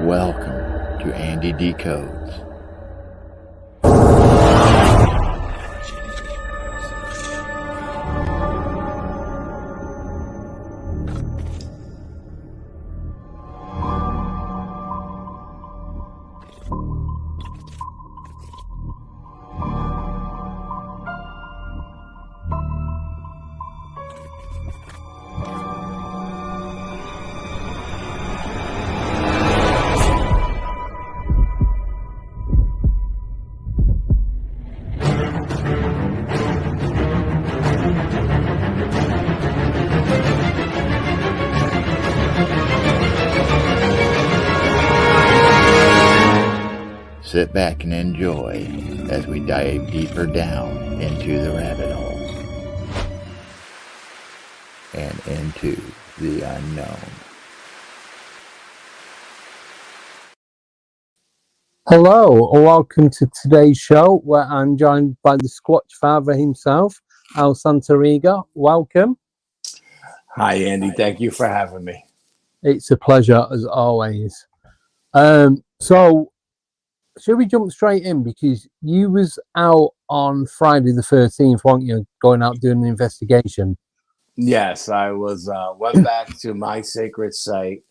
Welcome to Andy Decodes. Sit back and enjoy as we dive deeper down into the rabbit hole and into the unknown. Hello, and welcome to today's show where I'm joined by the Squatchfather himself, Santariga. Welcome. Hi, Andy. Thank you for having me. It's a pleasure as always. So, should we jump straight in? Because you was out on Friday the 13th, weren't you, going out doing an investigation? Yes, I was went back to my sacred site,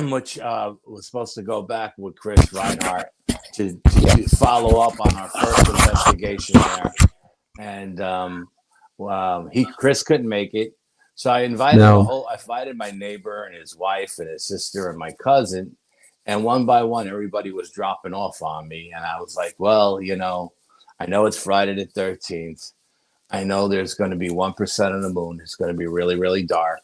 which was supposed to go back with Chris Reinhardt to follow up on our first investigation there. And Chris couldn't make it. So I invited I invited my neighbor and his wife and his sister and my cousin. And one by one, everybody was dropping off on me. And I was like, well, you know, I know it's Friday the 13th. I know there's going to be 1% of the moon. It's going to be really, really dark.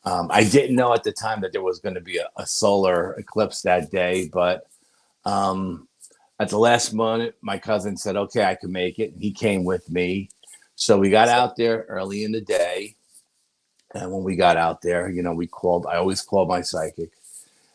I didn't know at the time that there was going to be a solar eclipse that day. But at the last moment, my cousin said, okay, I can make it. And he came with me. So we got out there early in the day. And when we got out there, you know, I always call my psychic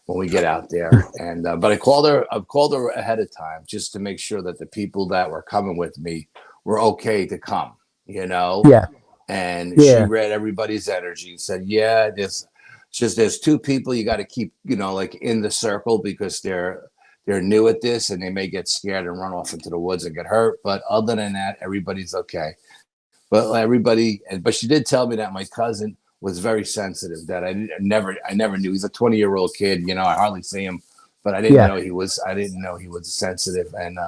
when we get out there. And but I've called her ahead of time just to make sure that the people that were coming with me were okay to come, you know? Yeah. And she read everybody's energy and said, yeah, there's two people you got to keep, you know, like in the circle because they're new at this and they may get scared and run off into the woods and get hurt. But other than that, everybody's okay. But but she did tell me that my cousin was very sensitive, that I never knew. He's a 20-year-old kid, you know, I hardly see him, but I didn't know he was sensitive. And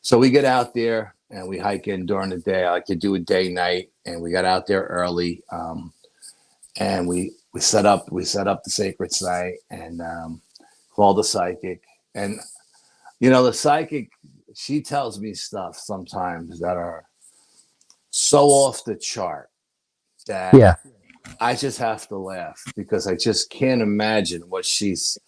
so we get out there and we hike in during the day. I like to do a day night, and we got out there early. And we set up the sacred site and called the psychic. And you know, the psychic, she tells me stuff sometimes that are so off the chart that I just have to laugh because I just can't imagine what she's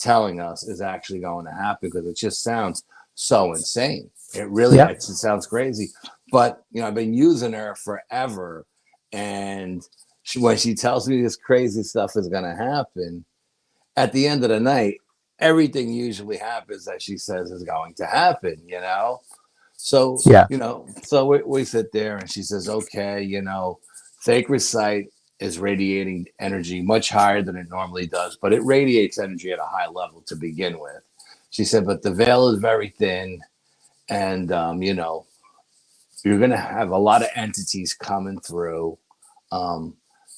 telling us is actually going to happen, because it just sounds so insane. It really it sounds crazy. But you know, I've been using her forever, and when she tells me this crazy stuff is going to happen, at the end of the night, everything usually happens that she says is going to happen. You know, so you know, so we sit there and she says, okay, you know, sacred site is radiating energy much higher than it normally does, but it radiates energy at a high level to begin with. She said, but the veil is very thin, and you know, you're going to have a lot of entities coming through. The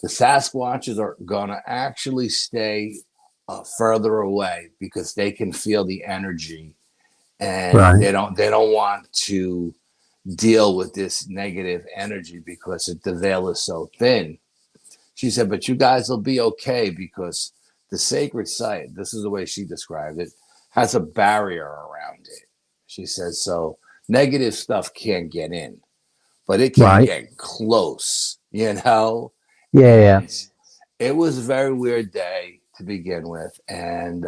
Sasquatches are going to actually stay further away because they can feel the energy, and they don't want to deal with this negative energy because the veil is so thin. She said, but you guys will be okay because the sacred site, this is the way she described it, has a barrier around it. She says, so negative stuff can't get in, but it can get close, you know? Yeah. It was a very weird day to begin with. And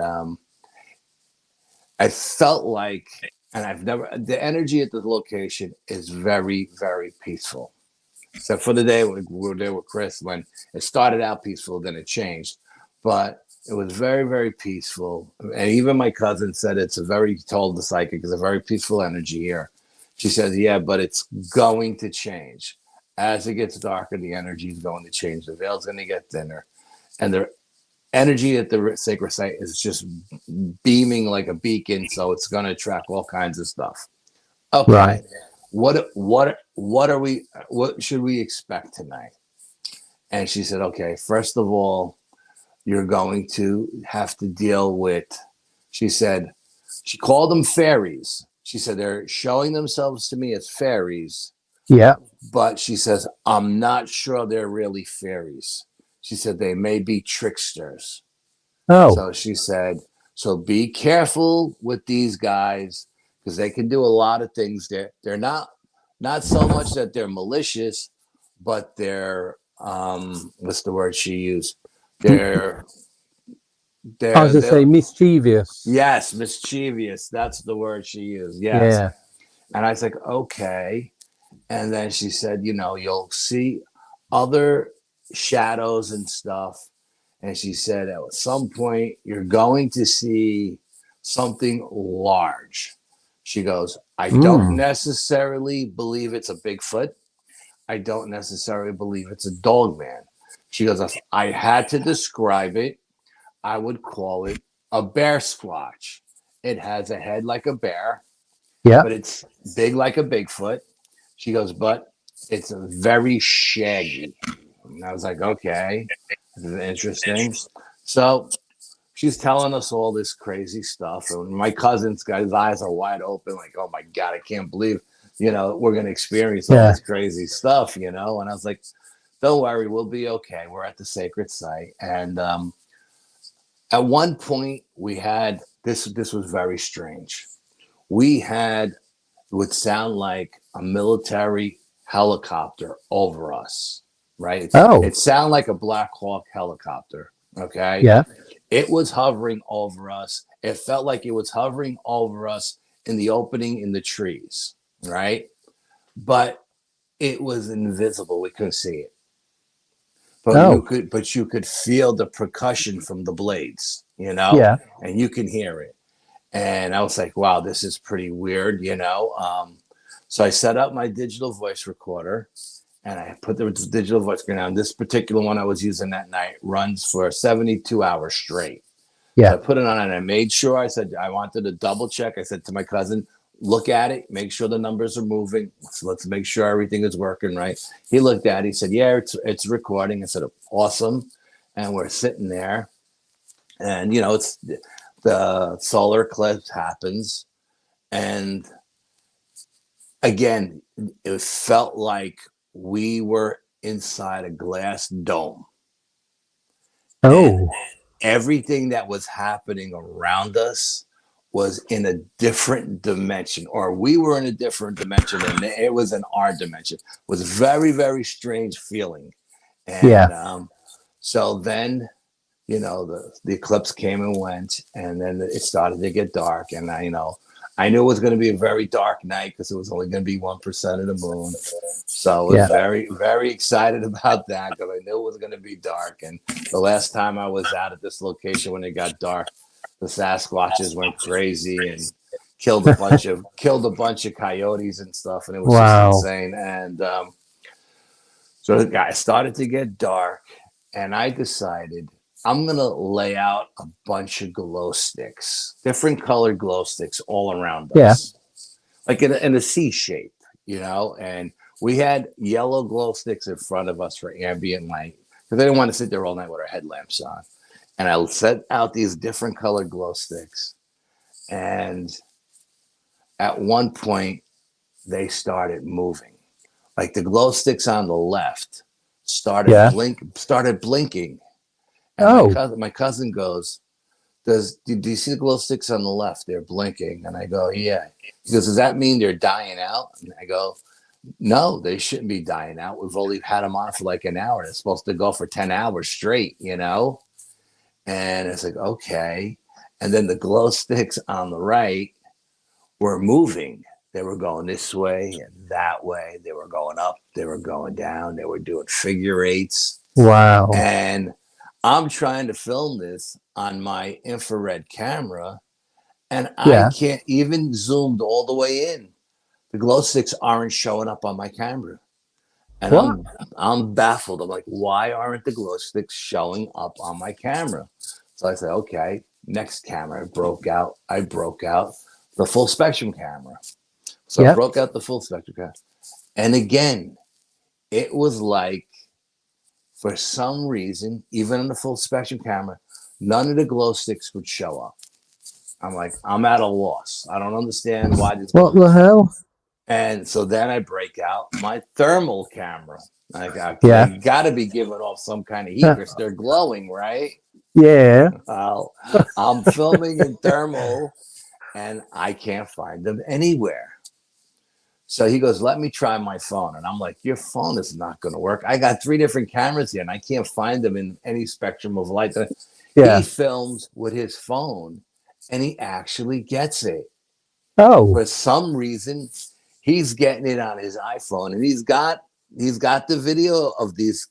I felt like, and the energy at the location is very, very peaceful. Except for the day we were there with Chris, when it started out peaceful, then it changed. But it was very, very peaceful. And even my cousin said told the psychic, it's a very peaceful energy here. She says, yeah, but it's going to change. As it gets darker, the energy is going to change. The veil's going to get thinner. And energy at the sacred site is just beaming like a beacon, so it's going to attract all kinds of stuff. Okay. Right. What should we expect tonight? And she said, okay, first of all, you're going to have to deal with, she said, she called them fairies. She said, they're showing themselves to me as fairies. Yeah. But she says, I'm not sure they're really fairies. She said, they may be tricksters. Oh. So she said, so be careful with these guys, because they can do a lot of things. They're not so much that they're malicious, but they're, what's the word she used? I was going to say mischievous. Yes, mischievous. That's the word she used. Yes. Yeah. And I was like, okay. And then she said, you'll see other shadows and stuff. And she said, at some point, you're going to see something large. She goes, I don't necessarily believe it's a Bigfoot. I don't necessarily believe it's a dog man. She goes, if I had to describe it, I would call it a bear squatch. It has a head like a bear, but it's big like a Bigfoot. She goes, but it's very shaggy. And I was like, okay, this is interesting. So she's telling us all this crazy stuff. And my cousin's got his eyes are wide open, like, oh my God, I can't believe, we're going to experience all this crazy stuff, And I was like, don't worry, we'll be okay. We're at the sacred site. And at one point we had, this was very strange. We had, it would sound like a military helicopter over us, right? It sounded like a Black Hawk helicopter. Okay. Yeah. It was hovering over us. It felt like it was hovering over us in the opening in the trees, right? But it was invisible. We couldn't see it. But you could feel the percussion from the blades, Yeah. and you can hear it. And I was like, wow, this is pretty weird, So I set up my digital voice recorder and I put the digital voice recorder on. This particular one I was using that night runs for 72 hours straight. Yeah. So I put it on and I made sure, I said, I wanted to double check. I said to my cousin, look at it, make sure the numbers are moving. So let's make sure everything is working right. He looked at it, he said, yeah, it's recording. I said, awesome. And we're sitting there and, it's the solar eclipse happens. And again, it felt like we were inside a glass dome. Oh. And everything that was happening around us was in a different dimension, or we were in a different dimension, and it was in our dimension. It was very, very strange feeling. And so then, the eclipse came and went, and then it started to get dark. And I knew it was going to be a very dark night because it was only going to be 1% of the moon. So I was very, very excited about that because I knew it was going to be dark. And the last time I was out at this location when it got dark, the Sasquatches went crazy and killed a bunch of coyotes and stuff, and it was just insane. And so it started to get dark, and I decided I'm gonna lay out a bunch of glow sticks, different colored glow sticks all around us, like in a C shape, And we had yellow glow sticks in front of us for ambient light because I didn't want to sit there all night with our headlamps on. And I set out these different colored glow sticks. And at one point, they started moving. Like the glow sticks on the left started blinking. And my cousin goes, do you see the glow sticks on the left? They're blinking. And I go, yeah. He goes, does that mean they're dying out? And I go, no, they shouldn't be dying out. We've only had them on for like an hour. It's supposed to go for 10 hours straight, And it's like, okay. And then the glow sticks on the right were moving. They were going this way and that way. They were going up. They were going down. They were doing figure eights. Wow. And I'm trying to film this on my infrared camera. And I can't even zoomed all the way in. The glow sticks aren't showing up on my camera. And What? I'm baffled. I'm like, why aren't the glow sticks showing up on my camera? So I said, okay, next camera. I broke out the full spectrum camera. So I broke out the full spectrum camera. And again, it was like, for some reason, even on the full spectrum camera, none of the glow sticks would show up. I'm like, I'm at a loss. I don't understand why this. What the hell? And so then I break out my thermal camera. I got to be giving off some kind of heat because they're glowing, right? Yeah. Well, I'm filming in thermal and I can't find them anywhere. So he goes, let me try my phone. And I'm like, your phone is not going to work. I got 3 different cameras here and I can't find them in any spectrum of light. He films with his phone and he actually gets it. Oh. For some reason, he's getting it on his iPhone, and he's got the video of this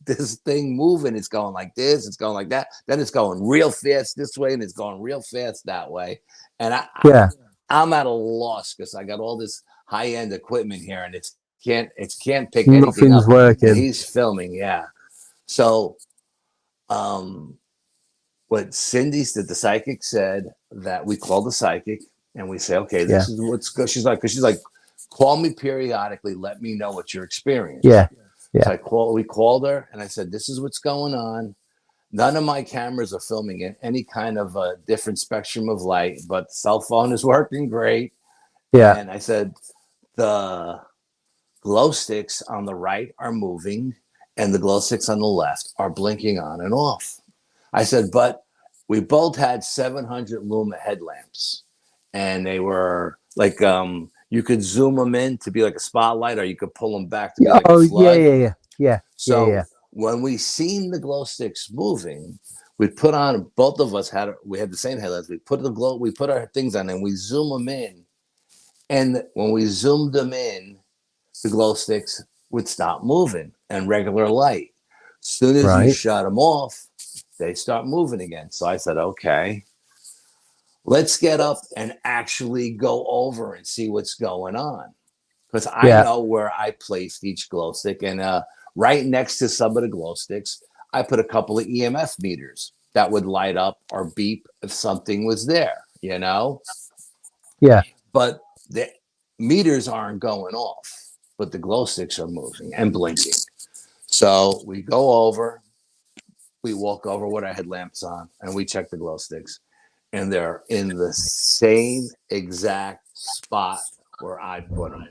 thing moving. It's going like this, it's going like that, then it's going real fast this way, and it's going real fast that way. And I'm at a loss because I got all this high-end equipment here, and it can't pick anything up. Nothing's working. And he's filming, So, what Cindy said, the psychic said that we call the psychic. And we say, okay, this is what's good. She's like, call me periodically. Let me know what you're experiencing. So we called her and I said, this is what's going on. None of my cameras are filming in any kind of a different spectrum of light, but the cell phone is working great. Yeah. And I said, the glow sticks on the right are moving and the glow sticks on the left are blinking on and off. I said, but we both had 700 luma headlamps. And they were like, you could zoom them in to be like a spotlight, or you could pull them back to be like a flood. So when we seen the glow sticks moving, we put on, both of us had the same headlights. We put our things on and we zoom them in. And when we zoomed them in, the glow sticks would stop moving and regular light. As soon as you shut them off, they start moving again. So I said, okay, let's get up and actually go over and see what's going on. Because I know where I placed each glow stick. And right next to some of the glow sticks, I put a couple of EMF meters that would light up or beep if something was there, you know? Yeah. But the meters aren't going off, but the glow sticks are moving and blinking. So we go over, we walk over with our headlamps on, and we check the glow sticks. And they're in the same exact spot where I put them.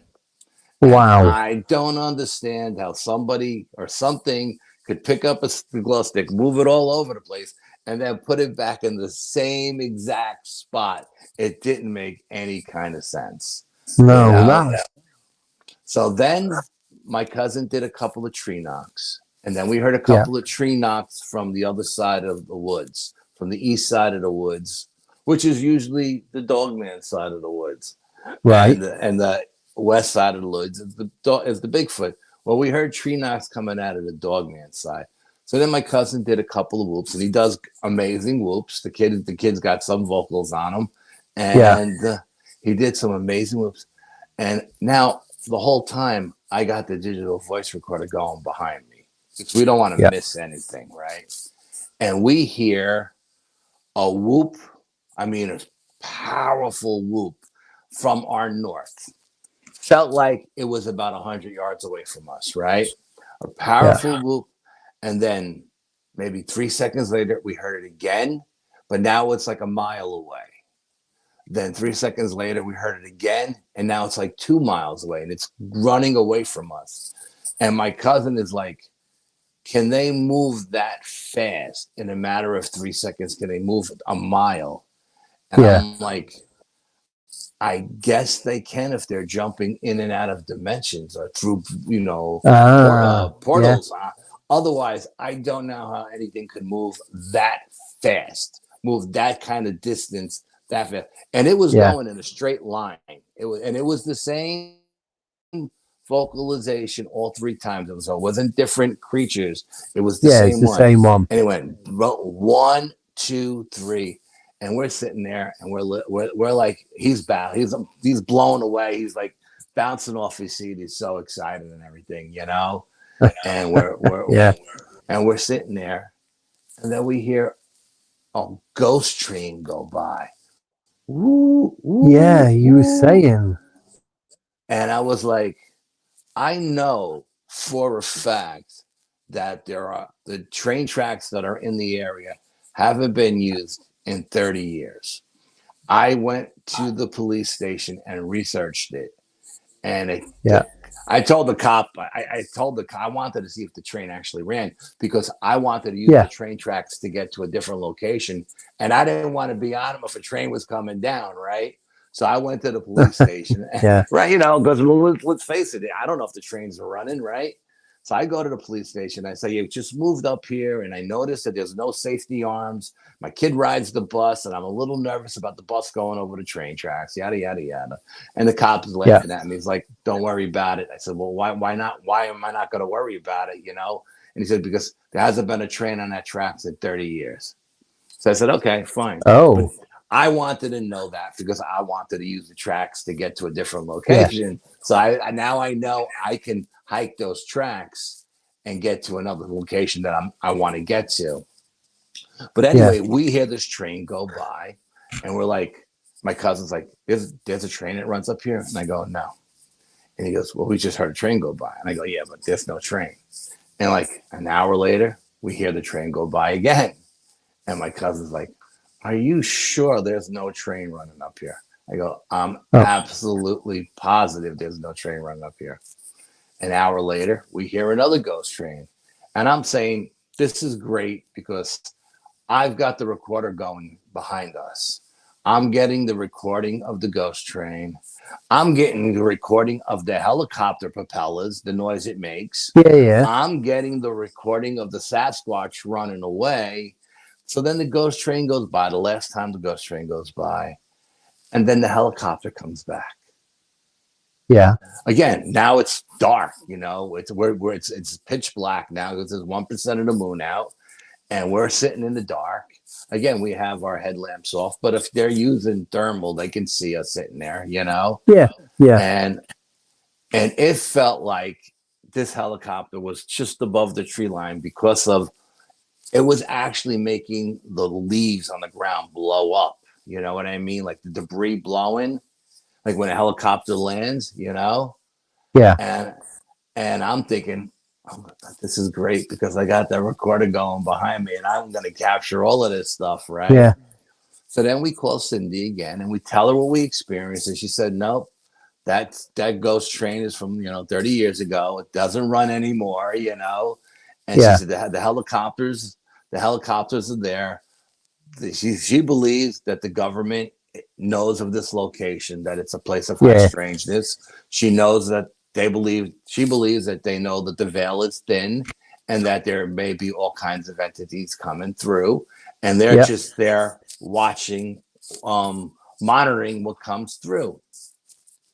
Wow. And I don't understand how somebody or something could pick up a glow stick, move it all over the place, and then put it back in the same exact spot. It didn't make any kind of sense. No. So then my cousin did a couple of tree knocks. And then we heard a couple of tree knocks from the other side of the woods, from the east side of the woods, which is usually the Dogman side of the woods. Right. And the west side of the woods is the Bigfoot. Well, we heard tree knocks coming out of the Dogman side. So then my cousin did a couple of whoops, and he does amazing whoops. The kids got some vocals on him, and he did some amazing whoops. And now the whole time I got the digital voice recorder going behind me because we don't want to miss anything, right? And we hear a whoop. I mean, a powerful whoop from our north. Felt like it was about 100 yards away from us, right? A powerful whoop. And then maybe 3 seconds later, we heard it again, but now it's like a mile away. Then 3 seconds later, we heard it again, and now it's like 2 miles away, and it's running away from us. And my cousin is like, can they move that fast in a matter of 3 seconds? Can they move a mile? And I'm like, I guess they can if they're jumping in and out of dimensions or through, portals. Otherwise, I don't know how anything could move that fast, move that kind of distance that fast. And it was going in a straight line. It was the same vocalization all 3 times. It wasn't different creatures. It was the same one. And it went 1, 2, 3. And we're sitting there, and we're like, he's blown away. He's like bouncing off his seat. He's so excited and everything, you know. and we're Yeah. and we're sitting there, and then we hear a ghost train go by. Woo, woo, Yeah, you were woo. saying. And I was like, I know for a fact that there are the train tracks that are in the area haven't been used in 30 years. I went to the police station and researched it. And I told the cop, I told the cop, I wanted to see if the train actually ran because I wanted to use the train tracks to get to a different location. And I didn't want to be on them if a train was coming down, right? So I went to the police station, right? You know, because let's face it, I don't know if the trains are running, right? So I go to the police station. I say, you just moved up here, and I noticed that there's no safety arms. My kid rides the bus, and I'm a little nervous about the bus going over the train tracks, yada, yada, yada. And the cop is laughing at me. He's like, don't worry about it. I said, well, why not? Why am I not going to worry about it, you know? And he said, because there hasn't been a train on that tracks in 30 years. So I said, okay, fine. Oh. But I wanted to know that because I wanted to use the tracks to get to a different location. Yeah. So now I know I can hike those tracks and get to another location that I want to get to. But anyway, we hear this train go by, and we're like, my cousin's like, there's a train that runs up here. And I go, no. And he goes, well, we just heard a train go by. And I go, yeah, but there's no train. And like an hour later, we hear the train go by again. And my cousin's like, are you sure there's no train running up here? I go, I'm absolutely positive there's no train running up here. An hour later, we hear another ghost train. And I'm saying, this is great because I've got the recorder going behind us. I'm getting the recording of the ghost train. I'm getting the recording of the helicopter propellers, the noise it makes. Yeah. I'm getting the recording of the Sasquatch running away. So then the ghost train goes by, the last time the ghost train goes by, and then the helicopter comes back. Yeah. Again, now it's dark, you know, it's pitch black now because there's 1% of the moon out, and we're sitting in the dark. Again, we have our headlamps off, but if they're using thermal, they can see us sitting there, you know? Yeah. And it felt like this helicopter was just above the tree line because of it was actually making the leaves on the ground blow up. You know what I mean? Like the debris blowing, like when a helicopter lands, you know? Yeah. And I'm thinking, oh, this is great because I got that recorder going behind me and I'm going to capture all of this stuff, right? Yeah. So then we call Cindy again and we tell her what we experienced. And she said, nope, that ghost train is from, 30 years ago. It doesn't run anymore, you know? And she said the helicopters are there. She believes that the government knows of this location, that it's a place of high strangeness. She knows that she believes that they know that the veil is thin and that there may be all kinds of entities coming through. And they're just there watching, monitoring what comes through.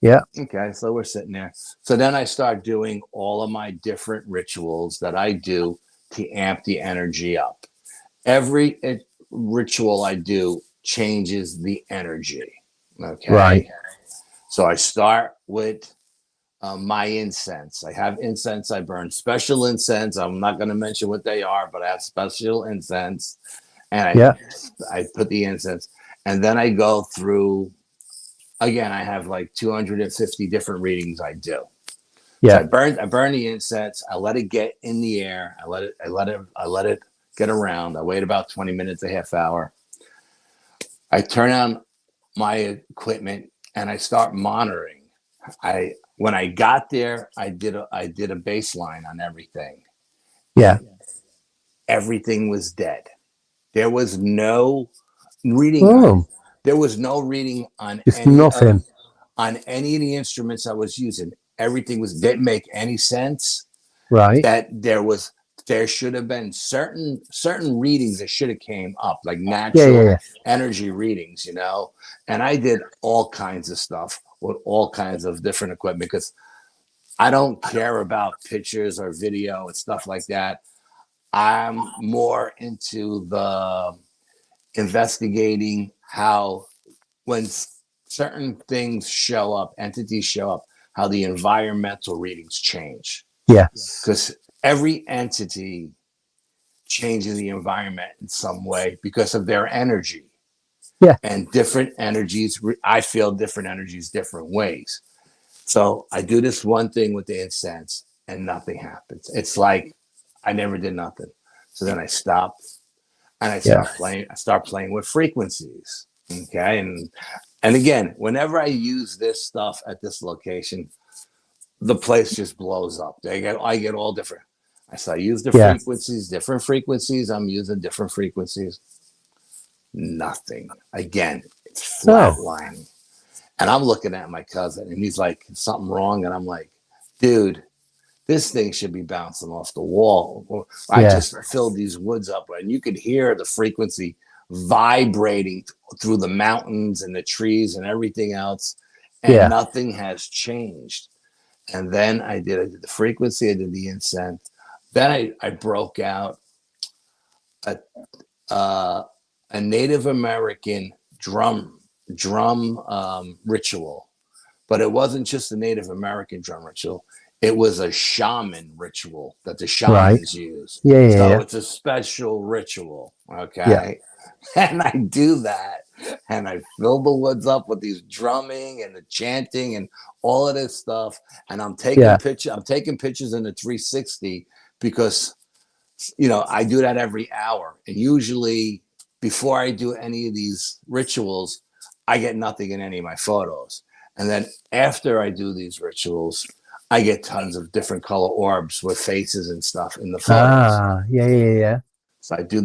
Yeah. Okay, so we're sitting there. So then I start doing all of my different rituals that I do to amp the energy up. Every ritual I do changes the energy. Okay. Right. So I start with my incense. I have incense. I burn special incense. I'm not going to mention what they are, but I have special incense. And I put the incense. And then I go through, again, I have like 250 different readings I do. Yeah. So I burn the incense. I let it get in the air. I let it get around. I wait about 20 minutes, a half hour. I turn on my equipment and I start monitoring. When I got there, I did a baseline on everything. Yeah. Everything was dead. There was no reading. There was no reading on nothing on any of the instruments I was using. Everything didn't make any sense. Right. That there should have been certain readings that should have came up, like natural energy readings, you know. And I did all kinds of stuff with all kinds of different equipment because I don't care about pictures or video and stuff like that. I'm more into the investigating how when certain things show up, entities show up, how the environmental readings change. Yes. Because every entity changes the environment in some way because of their energy. Yeah. And different energies, I feel different energies different ways. So I do this one thing with the incense and nothing happens. It's like I never did nothing. So then I stop and I start playing with frequencies. Okay. And again, whenever I use this stuff at this location, the place just blows up. I get all different. I use the frequencies, different frequencies. I'm using different frequencies. Nothing. Again, it's flatlining. And I'm looking at my cousin and he's like, something wrong. And I'm like, dude, this thing should be bouncing off the wall. I just filled these woods up and you could hear the frequency vibrating through the mountains and the trees and everything else. And nothing has changed. And then I did the frequency, I did the incense. Then I broke out a Native American drum ritual, but it wasn't just a Native American drum ritual. It was a shaman ritual that the shamans use. So it's a special ritual. Okay. And I do that. And I fill the woods up with these drumming and the chanting and all of this stuff. And I'm taking pictures. I'm taking pictures in the 360 because, you know, I do that every hour. And usually before I do any of these rituals, I get nothing in any of my photos. And then after I do these rituals, I get tons of different color orbs with faces and stuff in the photos. So I do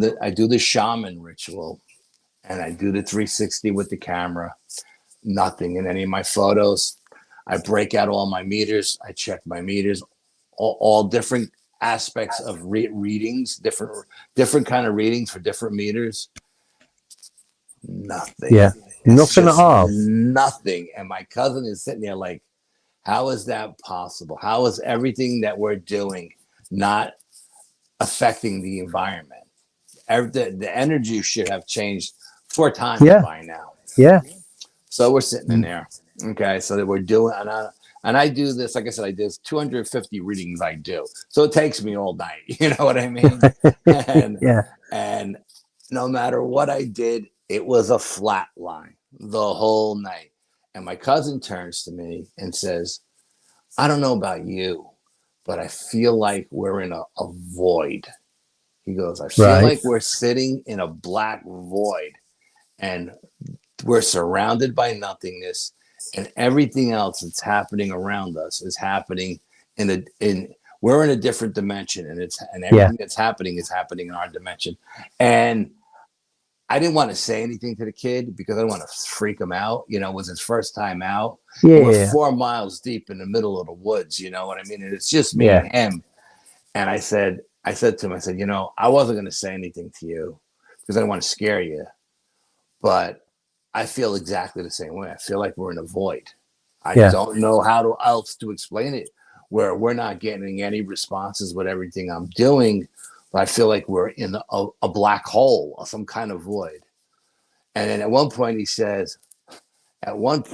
the shaman ritual. And I do the 360 with the camera, nothing in any of my photos. I break out all my meters. I check my meters, all different aspects of readings, different kind of readings for different meters. Nothing. Nothing at all. Nothing. And my cousin is sitting there like, how is that possible? How is everything that we're doing not affecting the environment? The energy should have changed 4 times by now. So we're sitting in there. Okay. So that we're doing, and I do this, like I said, I did 250 readings I do. So it takes me all night. You know what I mean? And no matter what I did, it was a flat line the whole night. And my cousin turns to me and says, I don't know about you, but I feel like we're in a void. He goes, I feel like we're sitting in a black void. And we're surrounded by nothingness, and everything else that's happening around us is happening we're in a different dimension, and everything that's happening is happening in our dimension. And I didn't want to say anything to the kid because I didn't want to freak him out. You know, it was his first time out. We're 4 miles deep in the middle of the woods. You know what I mean? And it's just me and him. And I said to him, I said, you know, I wasn't going to say anything to you because I didn't want to scare you. But I feel exactly the same way. I feel like we're in a void. I don't know how else to explain it, where we're not getting any responses with everything I'm doing, but I feel like we're in a black hole or some kind of void. And then at one point he says, the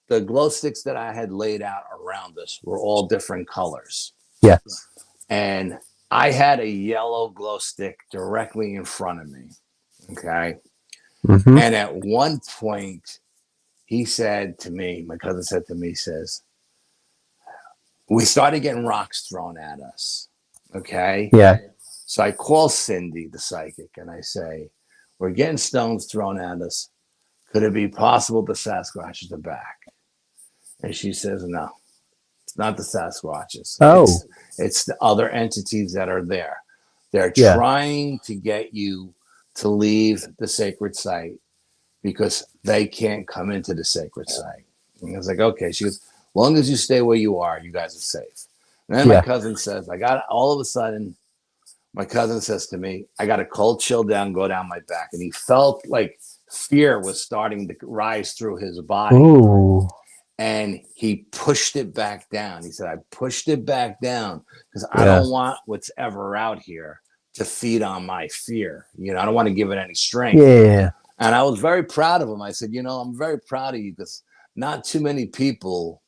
glow sticks that I had laid out around us were all different colors. And I had a yellow glow stick directly in front of me. Okay. And at one point he said to me, my cousin said to me, says, we started getting rocks thrown at us. Okay. So I call Cindy, the psychic, and I say, we're getting stones thrown at us. Could it be possible the Sasquatches are back? And she says, no, it's not the Sasquatches. It's the other entities that are there. They're trying to get you to leave the sacred site because they can't come into the sacred site. And I was like, okay. She goes, as long as you stay where you are, you guys are safe. And then my cousin says, all of a sudden, my cousin says to me, I got a cold chill go down my back. And he felt like fear was starting to rise through his body. And he pushed it back down. He said, I pushed it back down because I don't want what's ever out here to feed on my fear. You know, I don't want to give it any strength. And I was very proud of him. I said, you know, I'm very proud of you because not too many people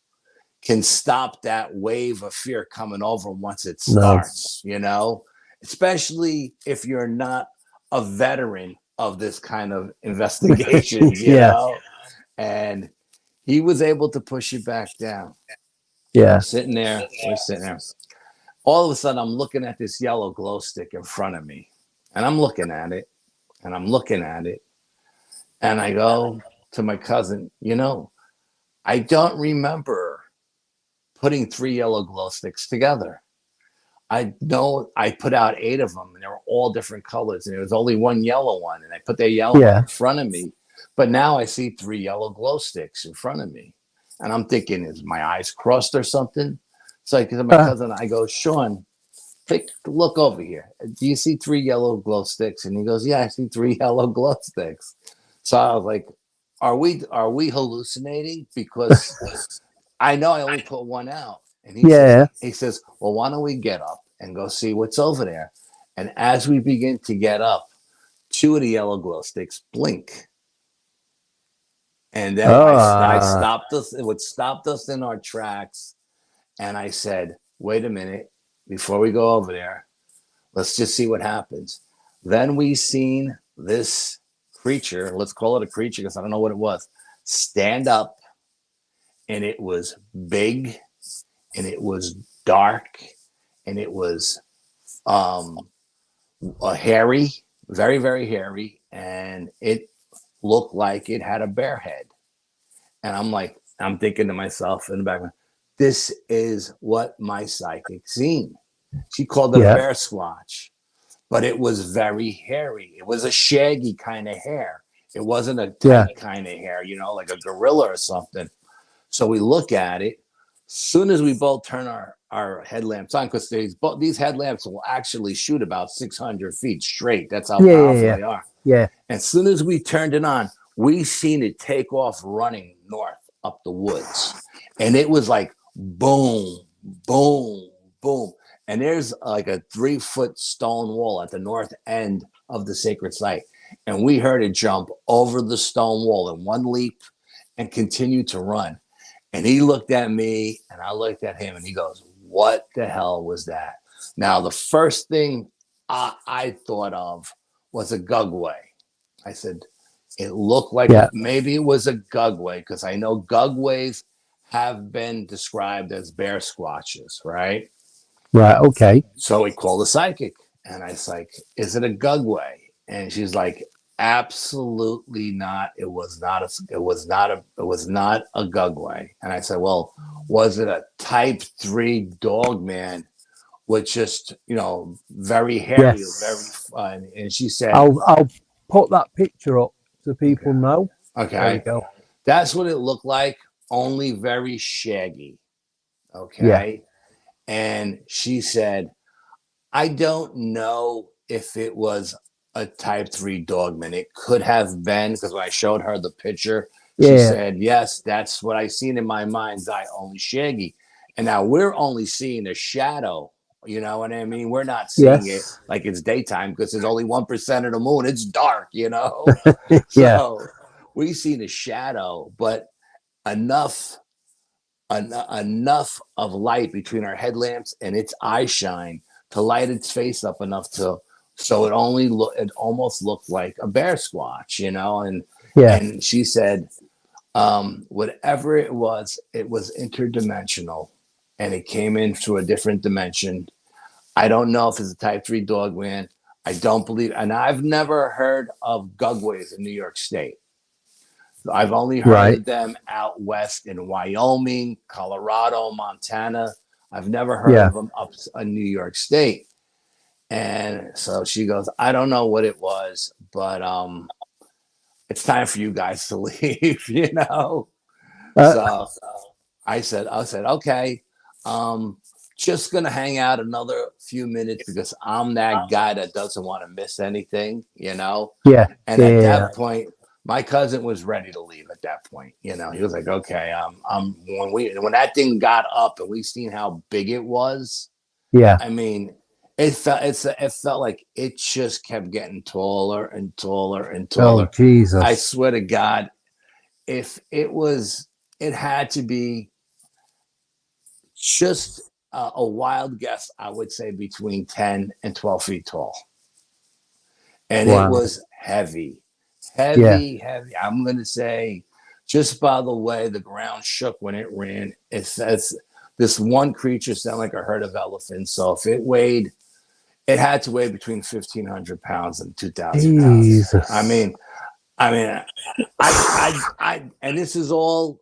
can stop that wave of fear coming over once it starts, you know, especially if you're not a veteran of this kind of investigations, you know, and he was able to push it back down. Yeah. We're sitting there. All of a sudden, I'm looking at this yellow glow stick in front of me, and I'm looking at it, and I'm looking at it, and I go to my cousin, you know, I don't remember putting 3 yellow glow sticks together. I know I put out 8 of them, and they were all different colors, and there was only one yellow one, and I put that yellow one in front of me. But now I see 3 yellow glow sticks in front of me, and I'm thinking, is my eyes crossed or something? So I go to my cousin, I go, Sean, take a look over here. Do you see 3 yellow glow sticks? And he goes, yeah, I see 3 yellow glow sticks. So I was like, are we hallucinating? Because I know I only put one out. And he says, well, why don't we get up and go see what's over there? And as we begin to get up, 2 of the yellow glow sticks blink. And then I stopped us. It would stopped us in our tracks. And I said, wait a minute, before we go over there, let's just see what happens. Then we seen this creature, let's call it a creature because I don't know what it was, stand up, and it was big, and it was dark, and it was hairy, very, very hairy, and it looked like it had a bear head. And I'm thinking to myself in the background, this is what my psychic seen. She called it a bear squatch, but it was very hairy. It was a shaggy kind of hair. It wasn't a tight kind of hair, you know, like a gorilla or something. So we look at it. Soon as we both turn our headlamps on, because these headlamps will actually shoot about 600 feet straight. That's how powerful they are. Yeah. And as soon as we turned it on, we seen it take off running north up the woods. And it was like boom, boom, boom. And there's like a 3-foot stone wall at the north end of the sacred site. And we heard it jump over the stone wall in one leap and continue to run. And he looked at me and I looked at him and he goes, what the hell was that? Now, the first thing I thought of was a gugway. I said, it looked like maybe it was a gugway, because I know gugways have been described as bear squatches, right? Right, okay. So we called a psychic and I was like, is it a gugway? And she's like, absolutely not. It was not a gugway. And I said, well, was it a type 3 dog man with just, you know, very hairy, very fun? And she said, I'll put that picture up so people know. Okay. There you go. That's what it looked like, only very shaggy. Okay. And she said, I don't know if it was a type 3 dogman. It could have been, because when I showed her the picture, she said, yes, that's what I seen in my mind's eye, only shaggy. And now we're only seeing a shadow. You know what I mean? We're not seeing it like it's daytime, because there's only 1% of the moon. It's dark, you know? So we seen a shadow, but enough of light between our headlamps and its eye shine to light its face up enough so it almost looked like a bear squatch, you know? And she said, whatever it was interdimensional, and it came in through a different dimension. I don't know if it's a type 3 dog man. I don't believe, and I've never heard of gugways in New York State. I've only heard of them out west in Wyoming, Colorado, Montana. I've never heard of them up in New York State. And so she goes, I don't know what it was, but it's time for you guys to leave, you know? So I said, okay, just going to hang out another few minutes, because I'm that guy that doesn't want to miss anything, you know? And at that point, my cousin was ready to leave at that point. You know, he was like, okay, when that thing got up and we seen how big it was. I mean, it felt like it just kept getting taller and taller and taller. Oh, Jesus. I swear to God, if it had to be just a wild guess, I would say between 10 and 12 feet tall. And it was heavy. I'm going to say, just by the way the ground shook when it ran, it says this one creature sounded like a herd of elephants. So if it weighed, it had to weigh between 1,500 pounds and 2,000 pounds. I mean, I and this is all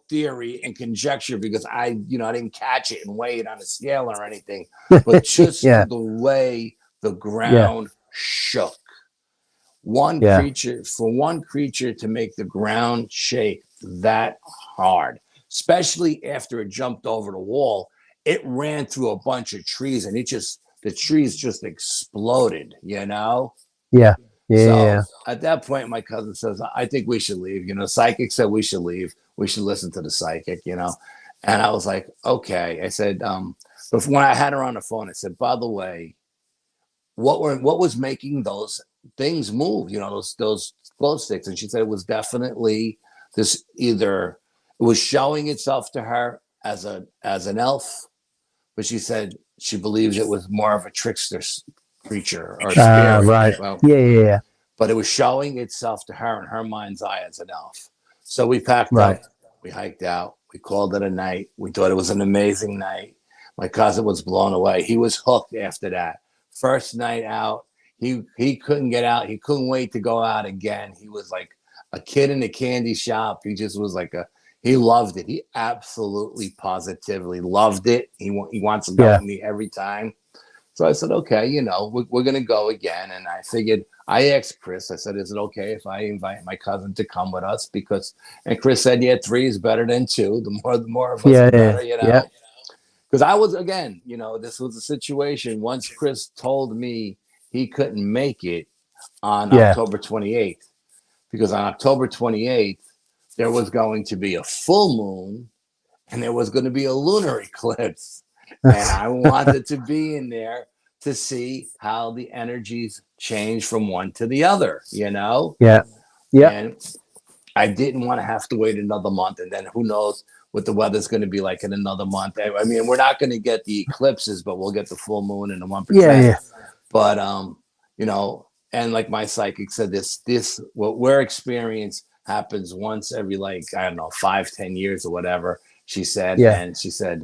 theory and conjecture because I didn't catch it and weigh it on a scale or anything, but just the way the ground shook. One creature to make the ground shake that hard, especially after it jumped over the wall, it ran through a bunch of trees and the trees just exploded, So at that point, my cousin says, I think we should leave. Psychic said we should leave. We should listen to the psychic, And I was like, okay. I said, but when I had her on the phone, I said, by the way, what was making those things move, those glow sticks? And she said it was definitely this, either it was showing itself to her as an elf, but she said she believes it was more of a trickster creature or spirit. Right. Well, yeah. But it was showing itself to her in her mind's eye as an elf. So we packed up, we hiked out, we called it a night. We thought it was an amazing night. My cousin was blown away. He was hooked after that. First night out, he couldn't get out. He couldn't wait to go out again. He was like a kid in a candy shop. He just was like he loved it. He absolutely positively loved it. He wants to go with me every time. So I said, okay, we're going to go again. And I figured, I asked Chris, I said, is it okay if I invite my cousin to come with us? And Chris said, yeah, 3 is better than 2. The more of us, the better, Because I was, again, this was a situation. Once Chris told me he couldn't make it on October 28th, because on October 28th, there was going to be a full moon and there was going to be a lunar eclipse. And I wanted to be in there to see how the energies change from one to the other, Yeah. And I didn't want to have to wait another month. And then who knows what the weather's going to be like in another month. I mean, we're not going to get the eclipses, but we'll get the full moon and the 1%. Yeah. But, and like my psychic said, this, what we're experiencing happens once every, 5-10 years or whatever, she said. And she said,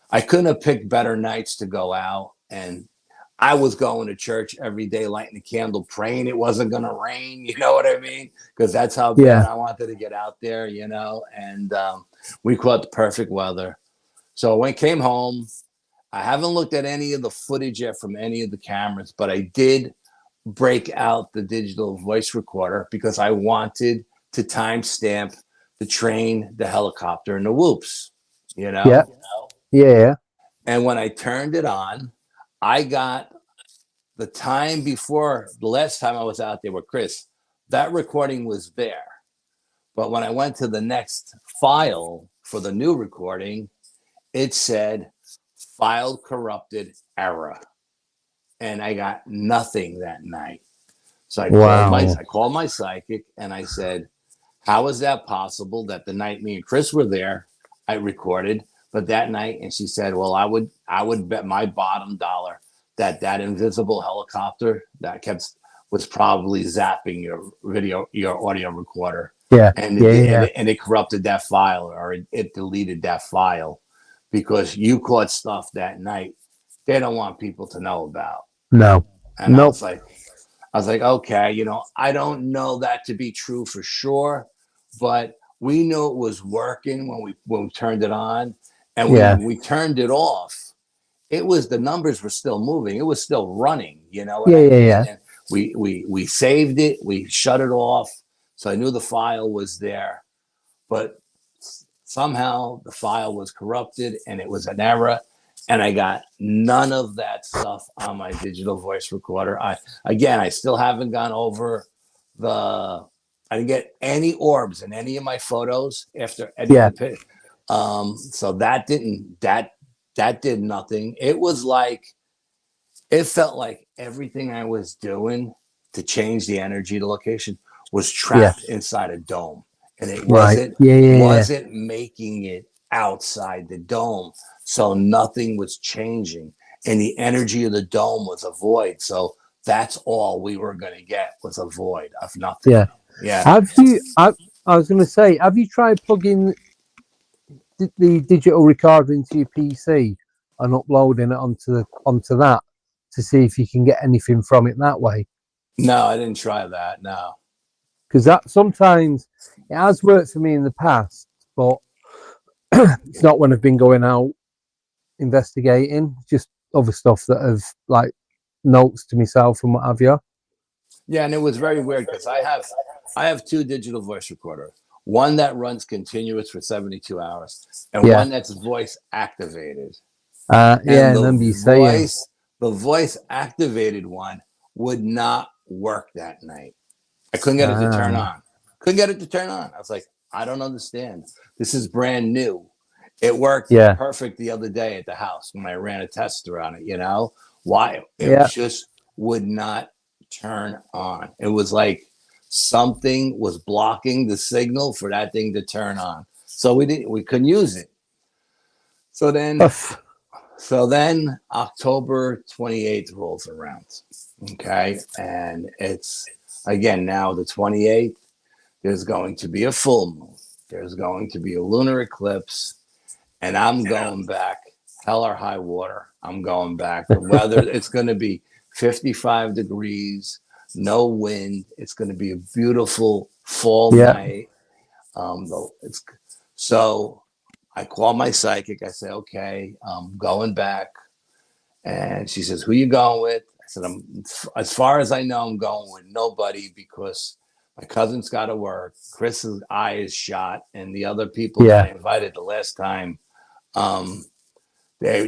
I couldn't have picked better nights to go out. And I was going to church every day, lighting a candle, praying it wasn't going to rain. You know what I mean? Because that's how bad I wanted to get out there, and we caught the perfect weather. So when I came home, I haven't looked at any of the footage yet from any of the cameras, but I did break out the digital voice recorder because I wanted to timestamp the train, the helicopter, and the whoops, Yeah. And when I turned it on, I got the time before the last time I was out there with Chris, that recording was there. But when I went to the next file for the new recording, it said file corrupted error. And I got nothing that night. So I called my psychic and I said, how is that possible that the night me and Chris were there, I recorded, but that night, and she said, well, I would bet my bottom dollar that invisible helicopter was probably zapping your audio recorder. And it corrupted that file, or it deleted that file because you caught stuff that night they don't want people to know about. No. And I was like, okay, I don't know that to be true for sure, but we knew it was working when we turned it on. And when we turned it off, the numbers were still moving. It was still running, And we saved it. We shut it off. So I knew the file was there, but somehow the file was corrupted and it was an error. And I got none of that stuff on my digital voice recorder. I still haven't gone over I didn't get any orbs in any of my photos after editing. So that did nothing. It felt like everything I was doing to change the energy, the location was trapped inside a dome, and it wasn't making it outside the dome. So nothing was changing. And the energy of the dome was a void. So that's all we were going to get was a void of nothing. Yeah. Yeah. Have you? I was going to say, have you tried plugging the digital recorder into your PC and uploading it onto that to see if you can get anything from it that way? No, I didn't try that. No. Because that sometimes it has worked for me in the past, but it's not when I've been going out investigating, just other stuff that have like notes to myself and what have you. Yeah, and it was very weird because I have two digital voice recorders. One that runs continuous for 72 hours and one that's voice activated. Yeah, I remember you saying. The voice activated one would not work that night. I couldn't get it to turn on. Couldn't get it to turn on. I was like, I don't understand. This is brand new. It worked perfect the other day at the house when I ran a tester on it, you know? Why? It just would not turn on. It was like something was blocking the signal for that thing to turn on. So we couldn't use it. So then October 28th rolls around. Okay. And it's again now the 28th. There's going to be a full moon. There's going to be a lunar eclipse. And I'm going back, hell or high water. I'm going back. The weather, it's going to be 55 degrees, no wind. It's going to be a beautiful fall night. So I call my psychic. I say, okay, I'm going back. And she says, who you going with? I said, as far as I know, I'm going with nobody because my cousin's got to work. Chris's eye is shot. And the other people that I invited the last time, they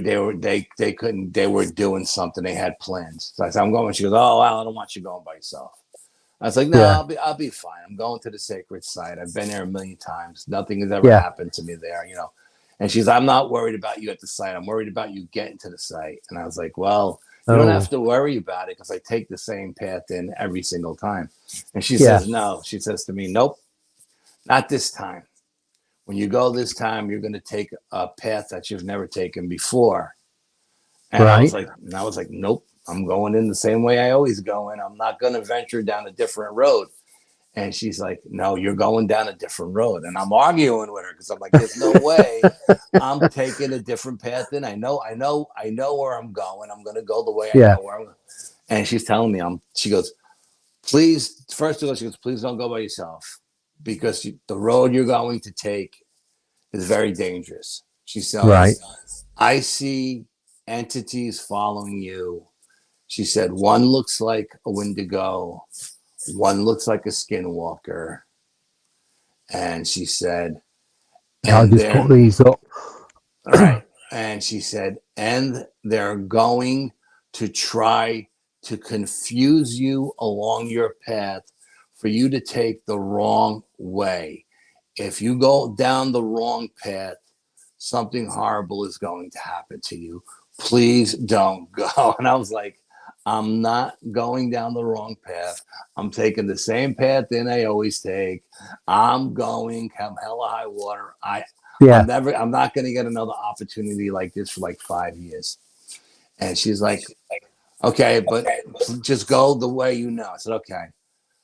were doing something. They had plans. So I said, I'm going. She goes, oh, well, I don't want you going by yourself. I was like, no, I'll be fine. I'm going to the sacred site. I've been there a million times. Nothing has ever happened to me there, you know. And she's, I'm not worried about you at the site. I'm worried about you getting to the site. And I was like, well, you don't have to worry about it because I take the same path in every single time. And she says, no. She says to me, nope, not this time. When you go this time, you're going to take a path that you've never taken before. And I was like, nope, I'm going in the same way I always go in. I'm not going to venture down a different road. And she's like, no, you're going down a different road. And I'm arguing with her because I'm like, there's no way I'm taking a different path in. I know where I'm going. I'm going to go the way I know where I'm going. And she's telling me, she goes, please, first of all, she goes, please don't go by yourself because the road you're going to take is very dangerous. She says, I see entities following you. She said, one looks like a Wendigo. One looks like a skinwalker. And she said, I'll just put these up. Right. And she said, and they're going to try to confuse you along your path for you to take the wrong way. If you go down the wrong path, something horrible is going to happen to you. Please don't go. And I was like, I'm not going down the wrong path. I'm taking the same path that I always take. I'm going come hell or high water. I'm not going to get another opportunity like this for like 5 years. And she's like, okay, but just go the way you know. I said, okay.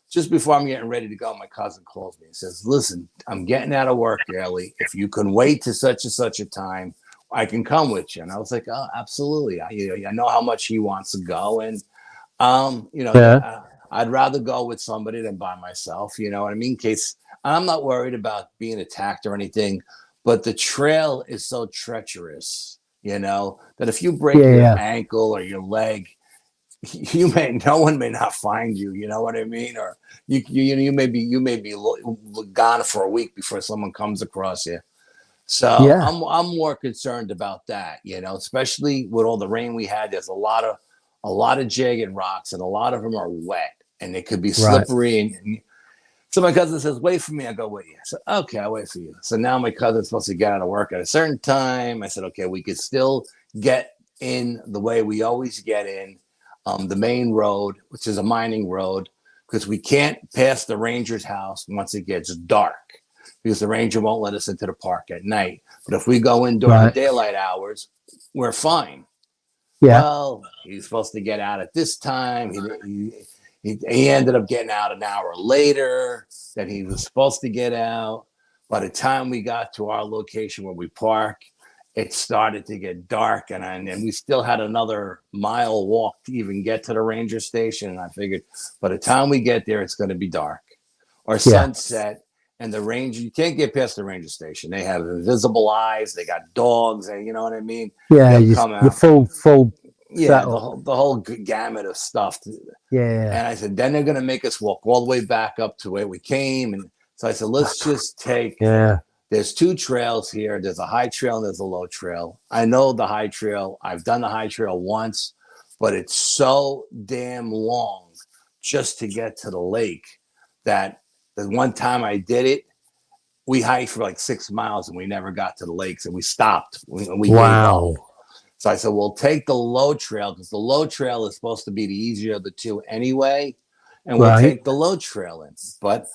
Just before I'm getting ready to go, my cousin calls me and says, listen, I'm getting out of work early. If you can wait to such and such a time, I can come with you. And I was like, oh, absolutely. I know how much he wants to go. And, I'd rather go with somebody than by myself. You know what I mean? In case I'm not worried about being attacked or anything, but the trail is so treacherous, you know, that if you break your ankle or your leg, no one may not find you. You know what I mean? Or you may be gone for a week before someone comes across you. So I'm more concerned about that, you know, especially with all the rain we had. There's a lot of jagged rocks and a lot of them are wet and they could be slippery. And so my cousin says, wait for me. I go with you. I said, okay, I'll wait for you. So now my cousin's supposed to get out of work at a certain time. I said, okay, we could still get in the way we always get in, the main road, which is a mining road, because we can't pass the ranger's house once it gets dark. because the ranger won't let us into the park at night. But if we go in during the daylight hours, we're fine. Yeah. Well, he's supposed to get out at this time. He ended up getting out an hour later than he was supposed to get out. By the time we got to our location where we park, it started to get dark, and we still had another mile walk to even get to the ranger station. And I figured by the time we get there, it's going to be dark or sunset. And the ranger, you can't get past the ranger station. They have invisible eyes. They got dogs. And you know what I mean? Yeah, the full. Yeah, the whole gamut of stuff. Yeah. And I said, then they're going to make us walk all the way back up to where we came. And so I said, let's just take. Yeah. There's two trails here. There's a high trail and there's a low trail. I know the high trail. I've done the high trail once, but it's so damn long just to get to the lake that the one time I did it, we hiked for like 6 miles and we never got to the lakes, and we stopped. We gave up. So I said, we'll take the low trail, because the low trail is supposed to be the easier of the two anyway, and we'll take the low trail in. But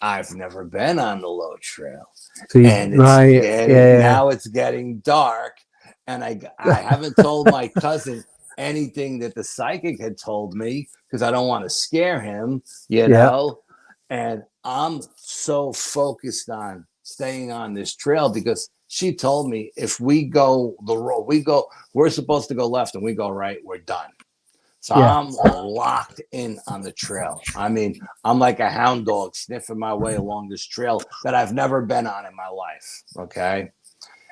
I've never been on the low trail. And now it's getting dark, and I haven't told my cousin anything that the psychic had told me, because I don't want to scare him, you know. And I'm so focused on staying on this trail, because she told me if we go the road, we're supposed to go left and we go right, we're done. So I'm locked in on the trail. I mean, I'm like a hound dog sniffing my way along this trail that I've never been on in my life. Okay.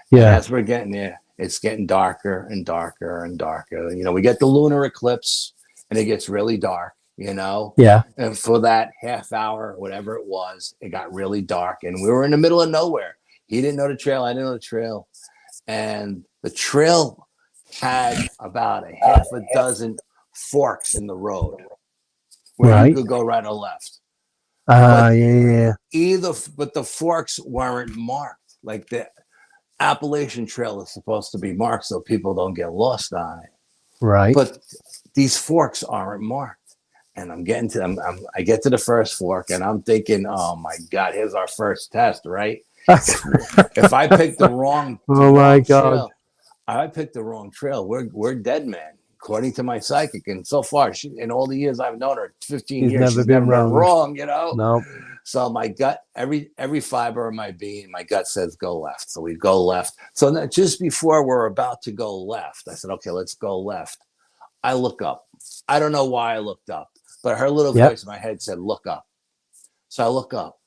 Yeah. And as we're getting there, it's getting darker and darker and darker. You know, we get the lunar eclipse and it gets really dark, you know? Yeah. And for that half hour, whatever it was, it got really dark and we were in the middle of nowhere. He didn't know the trail. I didn't know the trail. And the trail had about a half a dozen forks in the road where you could go right or left. But the forks weren't marked. Like the Appalachian Trail is supposed to be marked so people don't get lost on it. Right. But these forks aren't marked. And I'm getting to them. I get to the first fork and I'm thinking, oh my God, here's our first test, right? If I pick the wrong, trail, I picked the wrong trail. We're dead men, according to my psychic. And so far, in all the years I've known her, 15 years, she's never been wrong, you know? No. So my gut, every fiber of my being, my gut says go left. So we go left. So then just before we're about to go left, I said, okay, let's go left. I look up. I don't know why I looked up, but her little voice in my head said, look up. So I look up,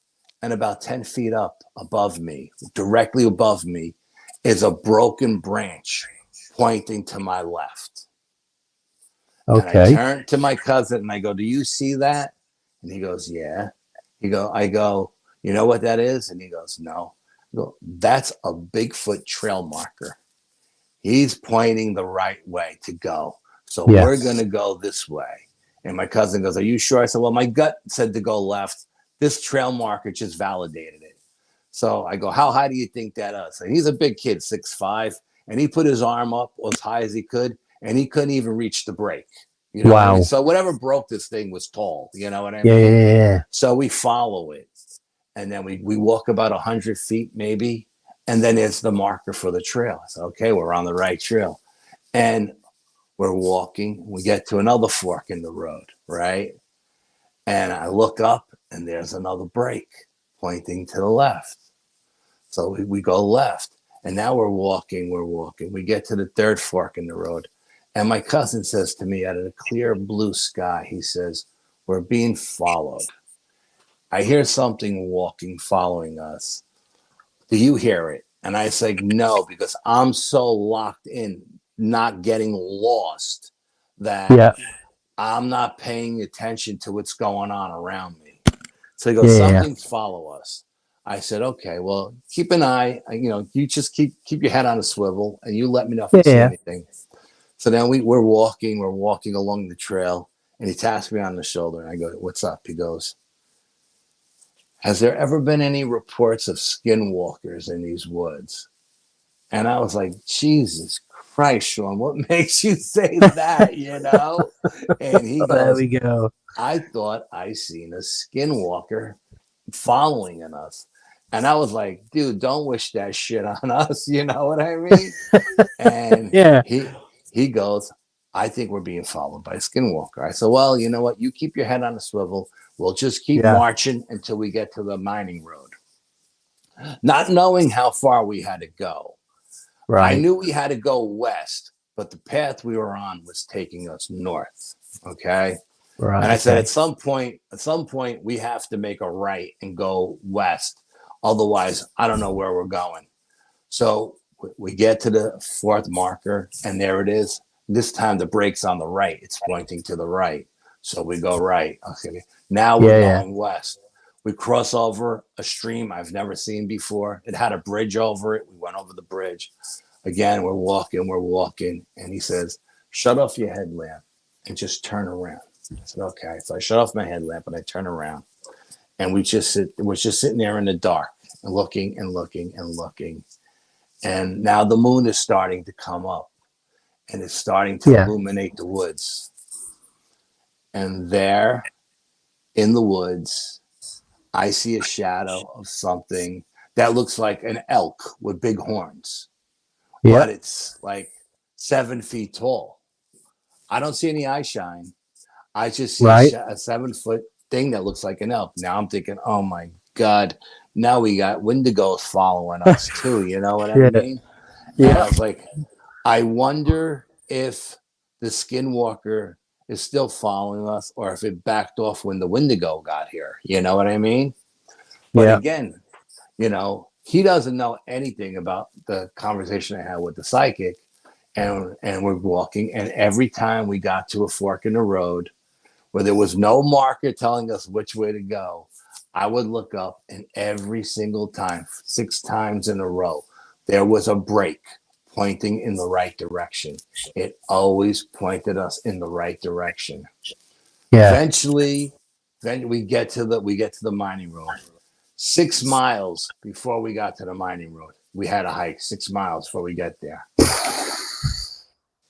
and about 10 feet up above me, directly above me, is a broken branch pointing to my left. Okay. And I turn to my cousin and I go, do you see that? And he goes, yeah. I go, you know what that is? And he goes, no. I go, that's a Bigfoot trail marker. He's pointing the right way to go. So we're going to go this way. And my cousin goes, are you sure? I said, well, my gut said to go left. This trail marker just validated it. So I go, how high do you think that is? And he's a big kid, 6'5", and he put his arm up as high as he could, and he couldn't even reach the brake. You know what I mean? So whatever broke this thing was tall. You know what I mean? Yeah. So we follow it, and then we walk about 100 feet maybe, and then there's the marker for the trail. I said, okay, we're on the right trail. And we're walking. We get to another fork in the road, right? And I look up, and there's another break pointing to the left. So we go left, and now we're walking. We get to the third fork in the road, and my cousin says to me out of the clear blue sky, he says, we're being followed. I hear something walking, following us. Do you hear it? And I say, no, because I'm so locked in, not getting lost, that I'm not paying attention to what's going on around me. So he goes, something's follow us. I said, okay, well, keep an eye. You just keep your head on a swivel, and you let me know if you see anything. So then we're walking along the trail, and he taps me on the shoulder, and I go, what's up? He goes, has there ever been any reports of skinwalkers in these woods? And I was like, Jesus Christ, Sean, what makes you say that, you know? And he goes, there we go. I thought I seen a skinwalker following us. And I was like, dude, don't wish that shit on us. You know what I mean? And Yeah. he goes, I think we're being followed by a skinwalker. I said, well, you know what? You keep your head on a swivel. We'll just keep marching until we get to the mining road. Not knowing how far we had to go. Right. I knew we had to go west, but the path we were on was taking us north. Okay. Right. And I said, at some point, we have to make a right and go west. Otherwise, I don't know where we're going. So we get to the fourth marker, and there it is. This time the brake's on the right. It's pointing to the right. So we go right. Okay. Now we're going west. We cross over a stream I've never seen before. It had a bridge over it. We went over the bridge. Again, we're walking. And he says, shut off your headlamp and just turn around. I said, okay. So I shut off my headlamp and I turn around. And we're just sitting there in the dark and looking. And now the moon is starting to come up. And it's starting to illuminate the woods. And there in the woods, I see a shadow of something that looks like an elk with big horns. But it's like 7 feet tall. I don't see any eye shine. I just see a 7 foot thing that looks like an elk. Now I'm thinking, oh my God, now we got Wendigos following us too. You know what I mean? Yeah. And I was like, I wonder if the skinwalker is still following us or if it backed off when the Wendigo got here. You know what I mean? But again, you know, he doesn't know anything about the conversation I had with the psychic. And we're walking. And every time we got to a fork in the road where there was no marker telling us which way to go, I would look up, and every single time, 6 times in a row, there was a break pointing in the right direction. It always pointed us in the right direction. Yeah. Eventually, then we get to the mining road. 6 miles before we got to the mining road, we had a hike 6 miles before we get there.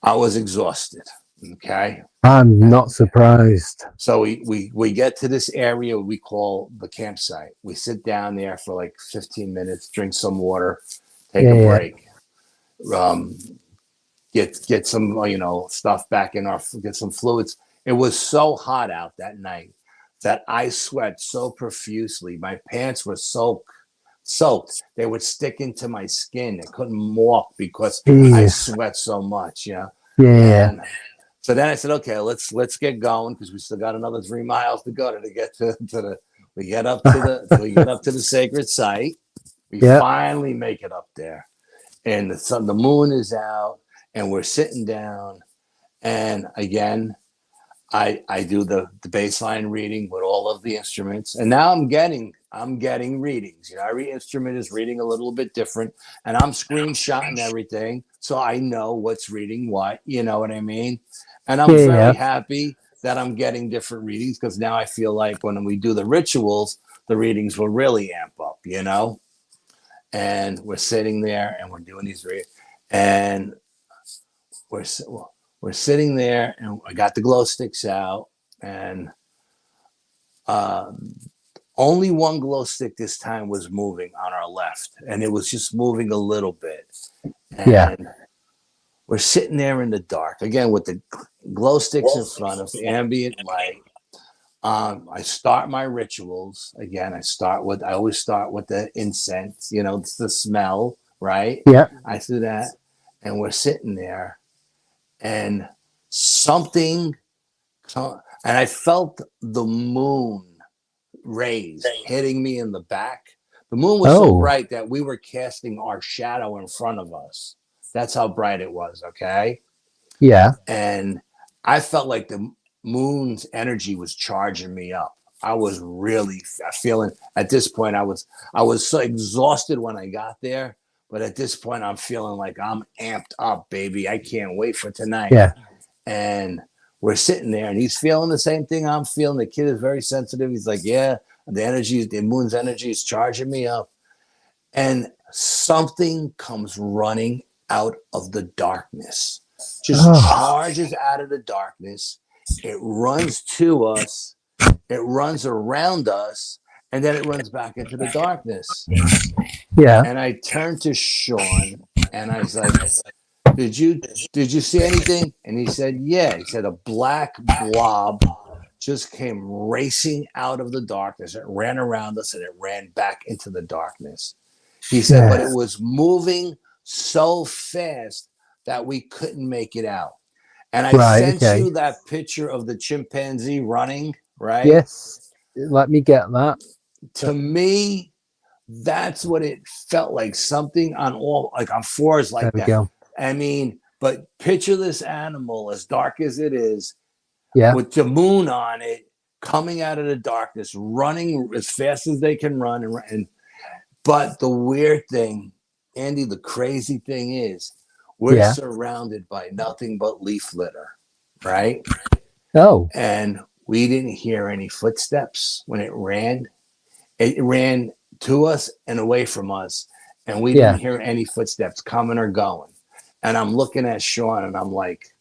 I was exhausted. Okay. I'm not surprised. So we get to this area we call the campsite. We sit down there for like 15 minutes, drink some water, take a break. Get some, you know, stuff back in get some fluids. It was so hot out that night that I sweat so profusely. My pants were soaked. They would stick into my skin. I couldn't walk because I sweat so much. Yeah. And so then I said, okay, let's get going because we still got another 3 miles to go to get to the. We get up to the sacred site. We finally make it up there. And the moon is out, and we're sitting down. And again, I do the baseline reading with all of the instruments. And now I'm getting readings. You know, every instrument is reading a little bit different, and I'm screenshotting everything so I know what's reading what. You know what I mean? And I'm very happy that I'm getting different readings because now I feel like when we do the rituals, the readings will really amp up. You know. And we're sitting there and we're doing these and we're sitting there and I got the glow sticks out and only one glow stick this time was moving on our left and it was just moving a little bit. And we're sitting there in the dark again with the glow sticks in front of the ambient light. I start my rituals again. I always start with the incense, you know, it's the smell, right? Yeah. I do that, and we're sitting there, and something, and I felt the moon rays hitting me in the back. The moon was so bright that we were casting our shadow in front of us. That's how bright it was. Okay. Yeah. And I felt like the moon's energy was charging me up. I was really feeling at this point. I was so exhausted when I got there, but at this point I'm feeling like I'm amped up, baby. I can't wait for tonight. Yeah. And we're sitting there and he's feeling the same thing I'm feeling. The kid is very sensitive. He's like, yeah, the moon's energy is charging me up. And something comes running out of the darkness, just charges out of the darkness. It runs to us. It runs around us. and then it runs back into the darkness. Yeah. And I turned to Sean and I was like, did you see anything? And he said, yeah. He said a black blob just came racing out of the darkness. It ran around us and it ran back into the darkness. He said, but it was moving so fast that we couldn't make it out. And I sent you that picture of the chimpanzee running, right? Yes. Let me get that. To me, that's what it felt like. Something on fours like that. Go. I mean, but picture this animal as dark as it is, with the moon on it, coming out of the darkness, running as fast as they can run. But the weird thing, Andy, the crazy thing is, we're surrounded by nothing but leaf litter, right? Oh. And we didn't hear any footsteps when it ran. It ran to us and away from us, and we didn't hear any footsteps coming or going. And I'm looking at Sean, and I'm like,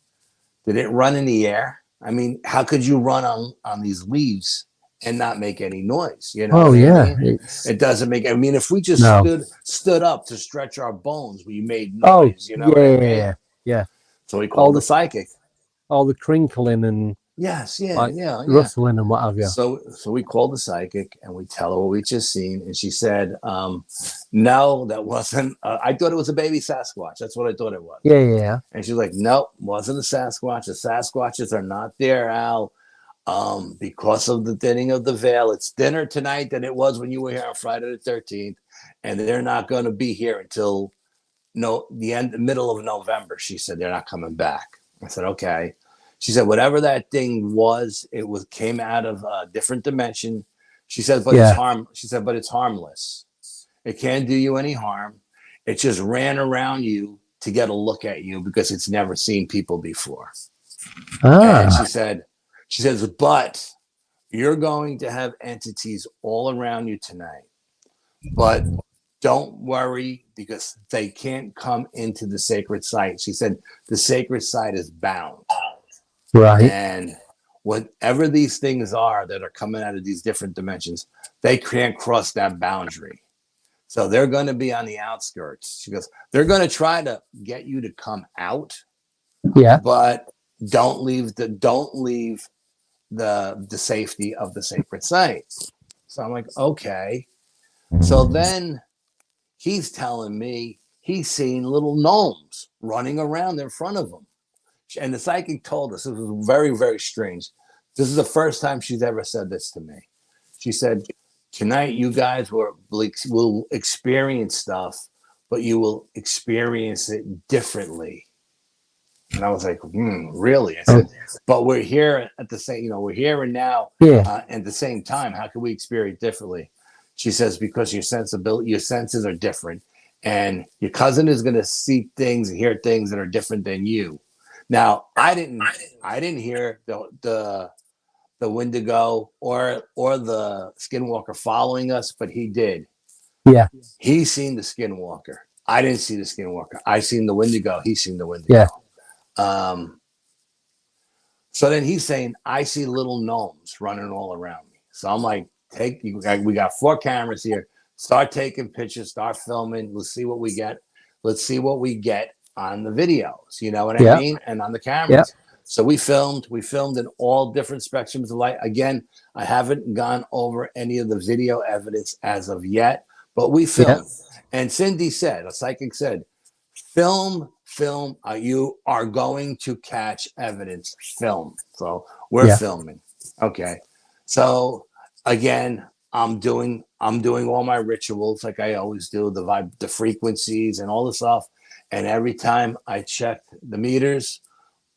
did it run in the air? I mean, how could you run on these leaves and not make any noise? You know? Oh, yeah. I mean? It doesn't make. I mean, if we just stood up to stretch our bones, we made noise. Oh, you know? What I mean? Yeah. So we called the psychic. All the crinkling and rustling and what have you. So we called the psychic and we tell her what we just seen, and she said, "No, that wasn't. I thought it was a baby Sasquatch. That's what I thought it was." Yeah. And she's like, "Nope, wasn't a Sasquatch. The Sasquatches are not there, Al, because of the thinning of the veil. It's thinner tonight than it was when you were here on Friday the 13th, and they're not going to be here until the middle of November." She said they're not coming back. I said, "Okay." She said, whatever that thing was, came out of a different dimension. She said, but it's harmless. It can't do you any harm. It just ran around you to get a look at you because it's never seen people before. And she says, but you're going to have entities all around you tonight. But don't worry because they can't come into the sacred site. She said, the sacred site is bound. Right. And whatever these things are that are coming out of these different dimensions, they can't cross that boundary. So they're going to be on the outskirts. She goes, they're going to try to get you to come out. Yeah. But don't leave the safety of the sacred site. So I'm like, okay. So then he's telling me he's seen little gnomes running around in front of him. And the psychic told us, it was very, very strange. This is the first time she's ever said this to me. She said, tonight you guys will experience stuff, but you will experience it differently. And I was like, really? I said, but we're here at the same, we're here and now at the same time. How can we experience differently? She says, because your senses are different, and your cousin is going to see things and hear things that are different than you. Now, I didn't hear the Wendigo or the Skinwalker following us, but he did. Yeah. He's seen the Skinwalker. I didn't see the Skinwalker. I seen the Wendigo. He's seen the Wendigo. Yeah. So then he's saying, I see little gnomes running all around me. So I'm like, we got 4 cameras here. Start taking pictures, start filming. Let's see what we get. Let's see what we get on the videos, you know what I mean? And on the cameras. Yep. So we filmed in all different spectrums of light. Again, I haven't gone over any of the video evidence as of yet, but we filmed. Yep. And Cindy said, a psychic said, film, you are going to catch evidence, film. So we're filming. Okay. So again, I'm doing all my rituals like I always do, the frequencies and all the stuff. And every time I checked the meters,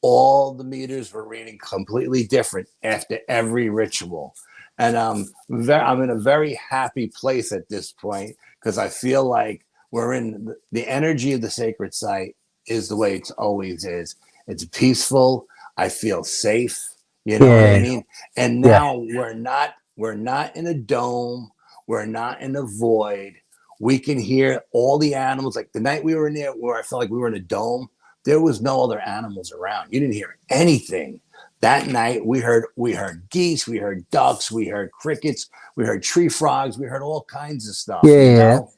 all the meters were reading completely different after every ritual. And I'm in a very happy place at this point because I feel like we're in the energy of the sacred site is the way it always is. It's peaceful. I feel safe. You know what I mean? And now we're not in a dome. We're not in a void. We can hear all the animals. Like the night we were in there where I felt like we were in a dome, there was no other animals around. You didn't hear anything. That night we heard geese, we heard ducks, we heard crickets, we heard tree frogs, we heard all kinds of stuff. Yeah, you yeah. know,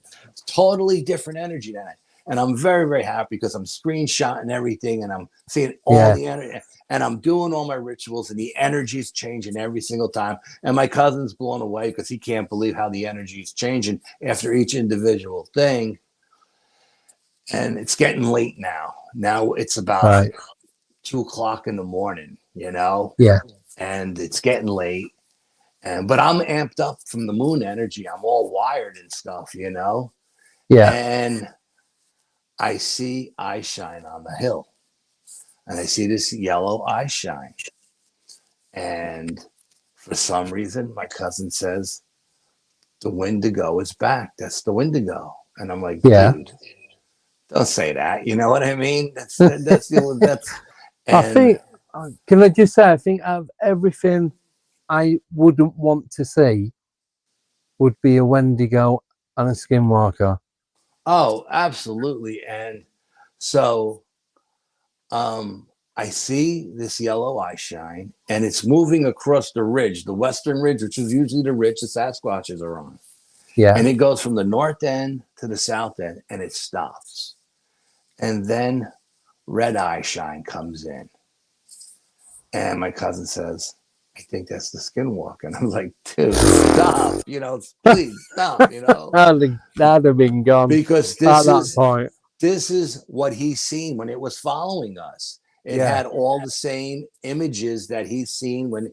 totally different energy that night. And I'm very, very happy because I'm screenshotting everything and I'm seeing all the energy and I'm doing all my rituals and the energy is changing every single time. And my cousin's blown away because he can't believe how the energy is changing after each individual thing. And it's getting late now. Now it's about 2 o'clock in the morning, you know? Yeah. And it's getting late. But I'm amped up from the moon energy. I'm all wired and stuff, you know? Yeah. And I see eye shine on the hill. And I see this yellow eye shine. And for some reason, my cousin says, the Wendigo is back. That's the Wendigo. And I'm like, dude, don't say that. You know what I mean? That's I think, can I just say, I think of everything I wouldn't want to see would be a Wendigo and a skinwalker. Oh, absolutely. And so I see this yellow eye shine and it's moving across the ridge, the western ridge, which is usually the ridge the Sasquatches are on. Yeah. And it goes from the north end to the south end and it stops. And then red eye shine comes in. And my cousin says, I think that's the skinwalker. And I'm like, dude, stop, you know, please stop, you know. That'd have been gone. Because this is what he's seen when it was following us. It had all the same images that he's seen when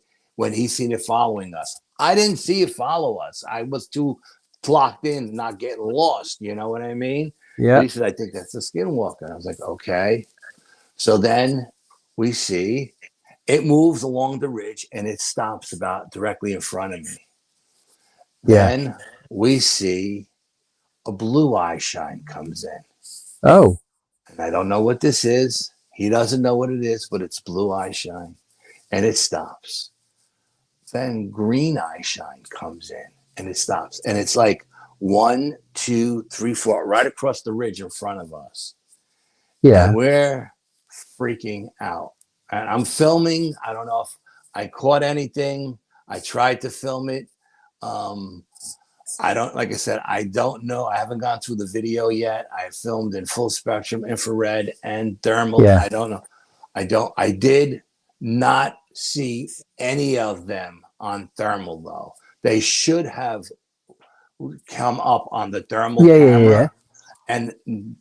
he's seen it following us. I didn't see it follow us. I was too locked in, not getting lost. You know what I mean? Yeah. But he said, I think that's the skinwalker. And I was like, okay. So then we see it moves along the ridge and it stops about directly in front of me. Yeah. Then we see a blue eye shine comes in. Oh. And I don't know what this is. He doesn't know what it is, but it's blue eye shine. And it stops. Then green eye shine comes in and it stops. And it's like 1, 2, 3, 4, right across the ridge in front of us. Yeah. And we're freaking out. And I'm filming. I don't know if I caught anything. I tried to film it. I don't, like I said, I don't know. I haven't gone through the video yet. I filmed in full spectrum, infrared, and thermal. Yeah. I don't know. I did not see any of them on thermal though. They should have come up on the thermal camera. Yeah. And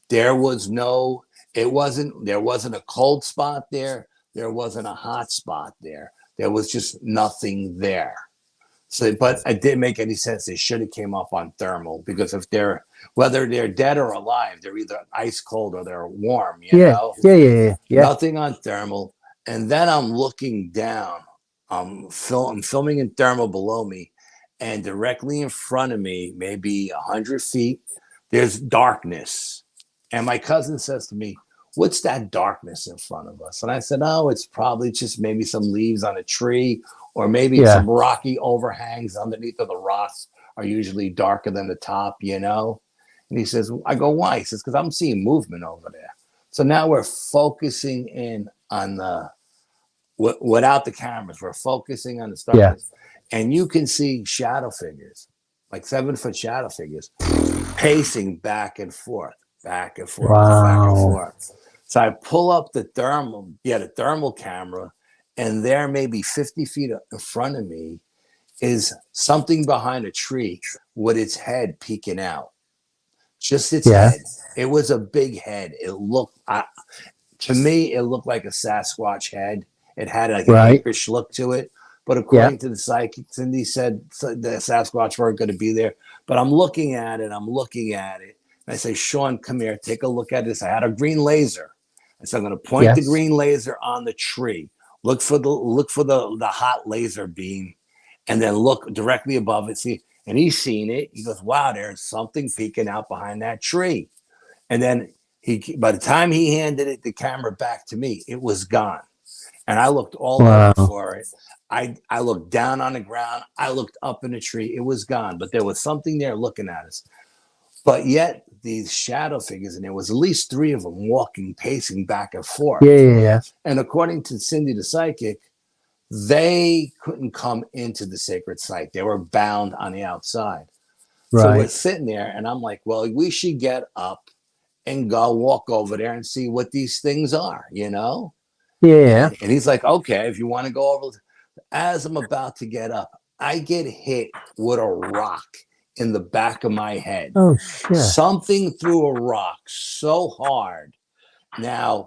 there wasn't a cold spot there. There wasn't a hot spot there. There was just nothing there. So, but it didn't make any sense. They should have came up on thermal because whether they're dead or alive, they're either ice cold or they're warm. You know? Yeah. Nothing on thermal. And then I'm looking down. I'm filming in thermal below me, and directly in front of me, maybe 100 feet, there's darkness. And my cousin says to me, what's that darkness in front of us? And I said, oh, it's probably just maybe some leaves on a tree or maybe some rocky overhangs underneath of the rocks are usually darker than the top, you know? And he says, I go, why? He says, because I'm seeing movement over there. So now we're focusing in on without the cameras, we're focusing on the stars. And you can see shadow figures, like 7-foot shadow figures, pacing back and forth, back and forth, back and forth. So I pull up the thermal camera, and there maybe 50 feet in front of me is something behind a tree with its head peeking out. Just its head. It was a big head. It looked, to me, it looked like a Sasquatch head. It had like an apish look to it. But according to the psychic, Cindy said the Sasquatch weren't going to be there. But I'm looking at it. And I say, Sean, come here. Take a look at this. I had a green laser. I said, I'm going to point the green laser on the tree. Look for the hot laser beam. And then look directly above it. See, and he's seen it. He goes, wow, there's something peeking out behind that tree. And then by the time he handed the camera back to me, it was gone. And I looked all over for it. I looked down on the ground. I looked up in the tree. It was gone. But there was something there looking at us. But yet these shadow figures, and there was at least 3 of them walking, pacing back and forth. Yeah. And according to Cindy the psychic, they couldn't come into the sacred site. They were bound on the outside. Right. So we're sitting there, and I'm like, well, we should get up and go walk over there and see what these things are, you know? Yeah. And he's like, okay, if you want to go over. As I'm about to get up, I get hit with a rock in the back of my head. Oh, shit. Something threw a rock so hard. Now,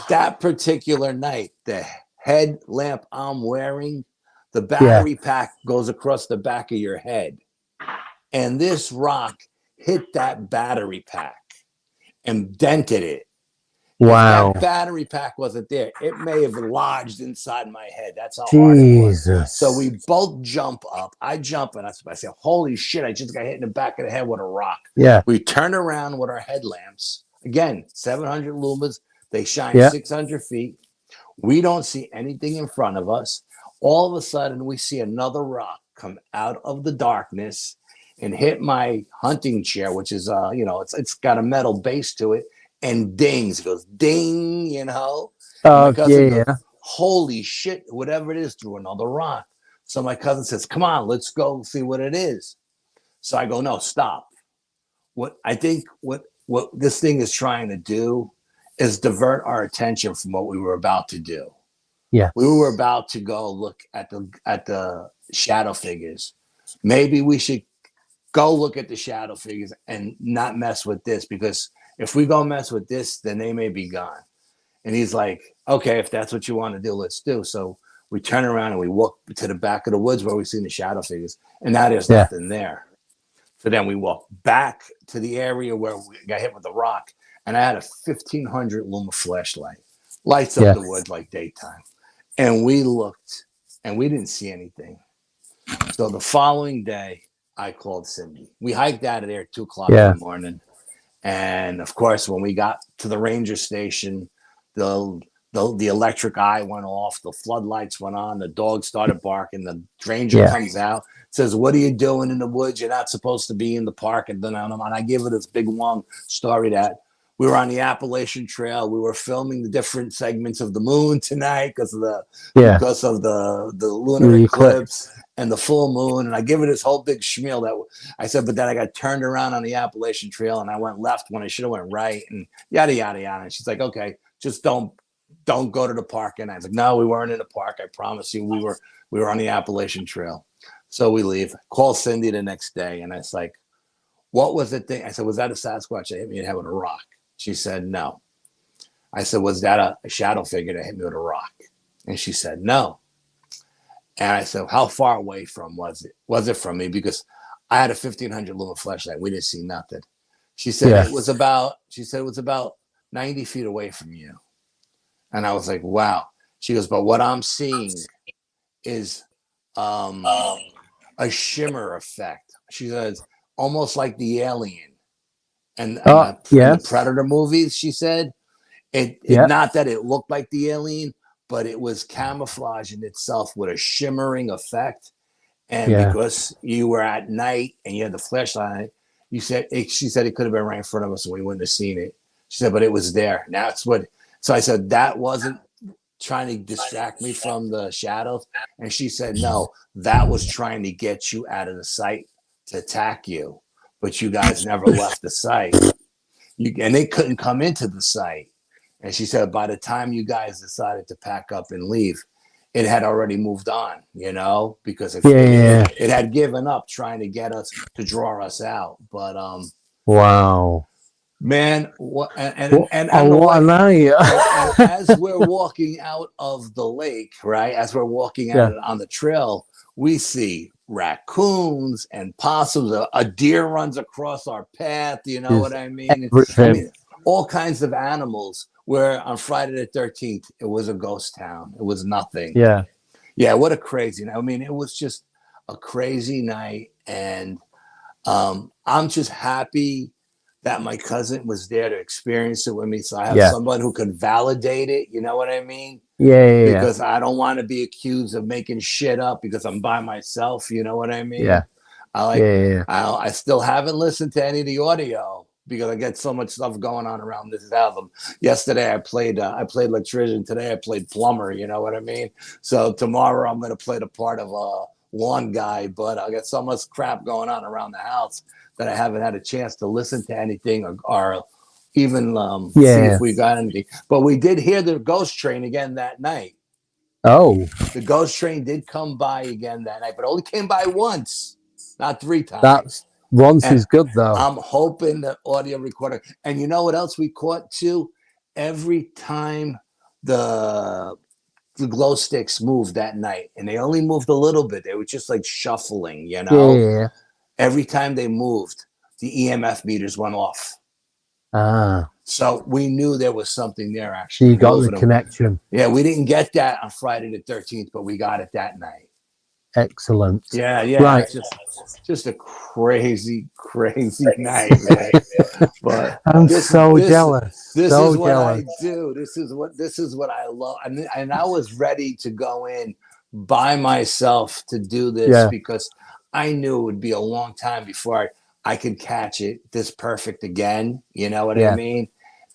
that particular night, the headlamp I'm wearing, the battery pack goes across the back of your head. And this rock hit that battery pack and dented it. Wow. If that battery pack wasn't there, it may have lodged inside my head. That's how hard it was. So we both jump up. I jump and I say, holy shit, I just got hit in the back of the head with a rock. Yeah. We turn around with our headlamps. Again, 700 lumens. They shine 600 feet. We don't see anything in front of us. All of a sudden, we see another rock come out of the darkness and hit my hunting chair, which is, it's got a metal base to it. And dings, it goes ding, you know. Oh, goes, holy shit, whatever it is, threw another rock. So my cousin says, come on, let's go see what it is. So I go, no, stop. What I think what this thing is trying to do is divert our attention from what we were about to do. Yeah. We were about to go look at the shadow figures. Maybe we should go look at the shadow figures and not mess with this, because if we go mess with this, then they may be gone. And he's like, okay, if that's what you want to do, let's do. So we turn around and we walk to the back of the woods where we see the shadow figures. And now there's nothing there. So then we walk back to the area where we got hit with the rock. And I had a 1500 luma flashlight. Lights up the woods like daytime. And we looked and we didn't see anything. So the following day, I called Cindy. We hiked out of there at 2 o'clock in the morning. And of course, when we got to the ranger station, the electric eye went off, the floodlights went on, the dog started barking, the ranger comes out, says, what are you doing in the woods? You're not supposed to be in the park. And then I give it this big long story that we were on the Appalachian Trail. We were filming the different segments of the moon tonight because of the lunar eclipse and the full moon. And I give it this whole big schmeal that I said, but then I got turned around on the Appalachian Trail and I went left when I should have went right, and yada, yada, yada. And she's like, okay, just don't go to the park. And I was like, no, we weren't in the park. I promise you, we were on the Appalachian Trail. So we leave. Call Cindy the next day. And I was like, what was the thing? I said, was that a Sasquatch that hit me in the head with a rock? She said, no. I said, was that a shadow figure that hit me with a rock? And she said, no. And I said, how far away from was it? Was it from me? Because I had a 1500 lumen flashlight. We didn't see nothing. She said it was about 90 feet away from you. And I was like, wow. She goes, but what I'm seeing is a shimmer effect. She says, almost like the Alien. And the Predator movies, she said, not that it looked like the Alien, but it was camouflaging itself with a shimmering effect. And because you were at night and you had the flashlight, she said it could have been right in front of us and we wouldn't have seen it. She said, but it was there. Now it's what. So I said, that wasn't trying to distract me from the shadows. And she said, no, that was trying to get you out of the site to attack you. But you guys never left the site. And they couldn't come into the site. And she said, by the time you guys decided to pack up and leave, it had already moved on, because it had given up trying to get us to draw us out. But wow, man, and as we're walking out of the lake, right? As we're walking out on the trail, we see raccoons and possums. A deer runs across our path. You know what I mean? All kinds of animals. Where on Friday the 13th, it was a ghost town. It was nothing. Yeah. What a crazy night. I mean, it was just a crazy night. And I'm just happy that my cousin was there to experience it with me. So I have someone who could validate it. You know what I mean? Because I don't want to be accused of making shit up because I'm by myself. You know what I mean? I still haven't listened to any of the audio. because I get so much stuff going on around this album. Yesterday I played electrician. Today I played plumber. You know what I mean? So tomorrow I'm going to play the part of a lawn guy, but I got so much crap going on around the house that I haven't had a chance to listen to anything or even see if we got anything. But we did hear the ghost train again that night. Oh, the ghost train did come by again that night, but only came by once, not 3 times. That's once is good though. I'm hoping the audio recorder. And you know what else we caught too? Every time the glow sticks moved that night, and they only moved a little bit. They were just like shuffling, you know. Yeah. Every time they moved, the EMF meters went off. Ah. So we knew there was something there actually. You got the connection. Yeah, we didn't get that on Friday the 13th, but we got it that night. Excellent. Yeah. Right. Just a crazy night, man. But I'm so jealous. This so is what jealous. I do. This is what I love. And I was ready to go in by myself to do this because I knew it would be a long time before I could catch it this perfect again. You know what I mean?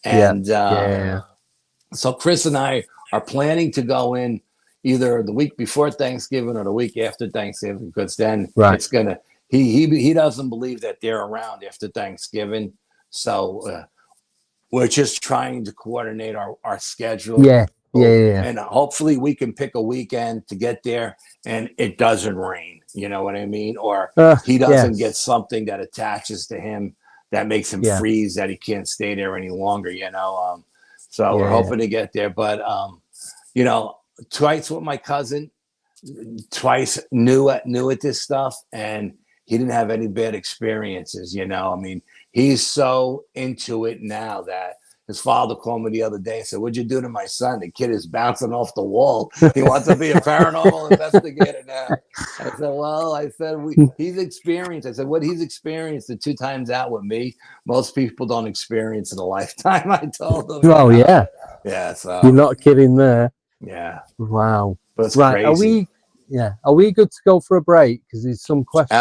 And so Chris and I are planning to go in either the week before Thanksgiving or the week after Thanksgiving, because then it's gonna. He doesn't believe that they're around after Thanksgiving, so we're just trying to coordinate our schedule. Yeah. And hopefully we can pick a weekend to get there, and it doesn't rain. You know what I mean? Or he doesn't get something that attaches to him that makes him freeze, that he can't stay there any longer. You know, so we're hoping to get there, but you know. Twice with my cousin, twice new at this stuff, and he didn't have any bad experiences. You know, I mean, he's so into it now that his father called me the other day and said, "What'd you do to my son? The kid is bouncing off the wall. He wants to be a paranormal investigator now." I said, "Well," he's experienced. I said, "What he's experienced the 2 times out with me, most people don't experience in a lifetime." I told him. Oh yeah. So you're not kidding there. Yeah. Wow. But it's crazy. Are we good to go for a break? Because there's some questions.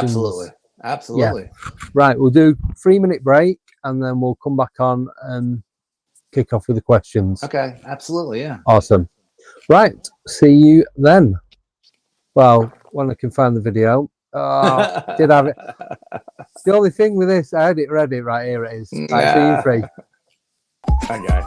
Absolutely. Yeah. Right. We'll do 3-minute break and then we'll come back on and kick off with the questions. Okay. Absolutely. Yeah. Awesome. Right. See you then. Well, when I can find the video. Oh, did have it. The only thing with this, I had it ready. Right, here it is. Right, see you free. Okay.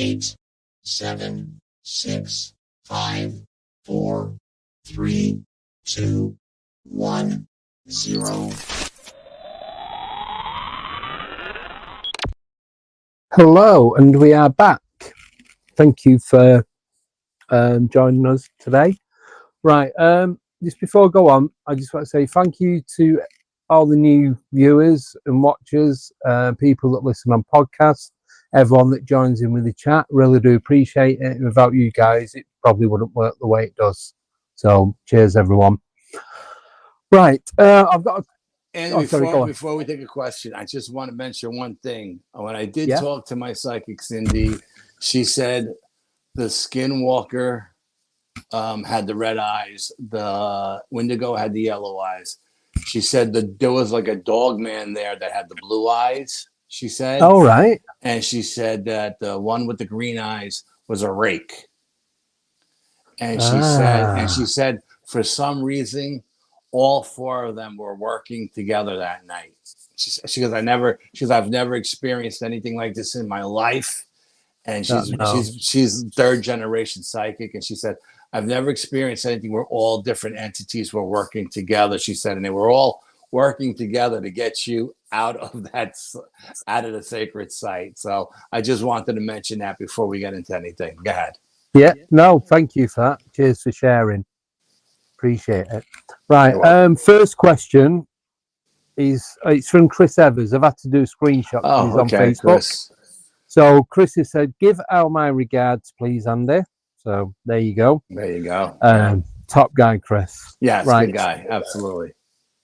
8, 7, 6, 5, 4, 3, 2, 1, 0. Hello, and we are back. Thank you for joining us today. Right, just before I go on, I just want to say thank you to all the new viewers and watchers, people that listen on podcasts, everyone that joins in with the chat. Really do appreciate it. Without you guys, it probably wouldn't work the way it does. So, cheers, everyone. Right, I've got. And before we take a question, I just want to mention one thing. When I did talk to my psychic Cindy, she said the Skinwalker had the red eyes, the Wendigo had the yellow eyes. She said that there was like a dog man there that had the blue eyes. She said, "All right," and she said that the one with the green eyes was a rake. And she said for some reason, all four of them were working together that night. She goes, I've never experienced anything like this in my life. And she's third generation psychic. And she said, I've never experienced anything where all different entities were working together. She said, and they were all working together to get you out of the sacred site. So I just wanted to mention that before we get into anything. Go ahead. Yeah, no, thank you for that. Cheers for sharing. Appreciate it. Right, first question is it's from Chris Evers. I've had to do a screenshot. He's on Facebook. Chris. So Chris has said, "Give out my regards, please, Andy." So there you go. There you go. Top guy, Chris. Yeah, right. Good guy. Absolutely.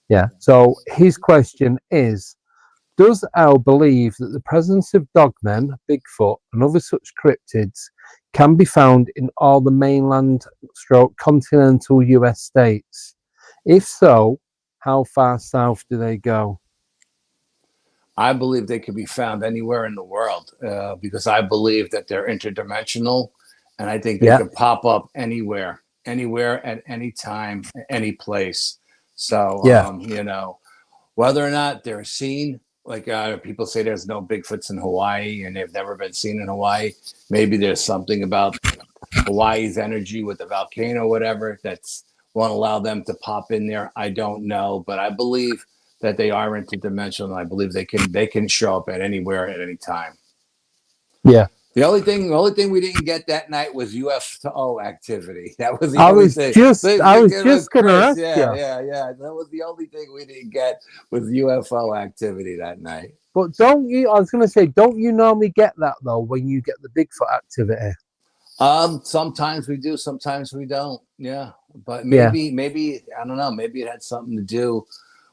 Yeah. So his question is: does Al believe that the presence of dogmen, Bigfoot, and other such cryptids can be found in all the mainland / continental US states? If so, how far south do they go? I believe they could be found anywhere in the world because I believe that they're interdimensional, and I think they could pop up anywhere at any time, any place. So, whether or not they're seen, like people say there's no Bigfoots in Hawaii and they've never been seen in Hawaii. Maybe there's something about Hawaii's energy with the volcano, whatever, that's won't allow them to pop in there. I don't know, but I believe that they are interdimensional. I believe they can show up at anywhere at any time. Yeah. The only thing we didn't get that night was UFO activity. That was the only thing. I was just going to ask you. Yeah. That was the only thing we didn't get was UFO activity that night. But I was going to say, don't you normally get that though when you get the Bigfoot activity? Sometimes we do, sometimes we don't. Yeah, but maybe I don't know. Maybe it had something to do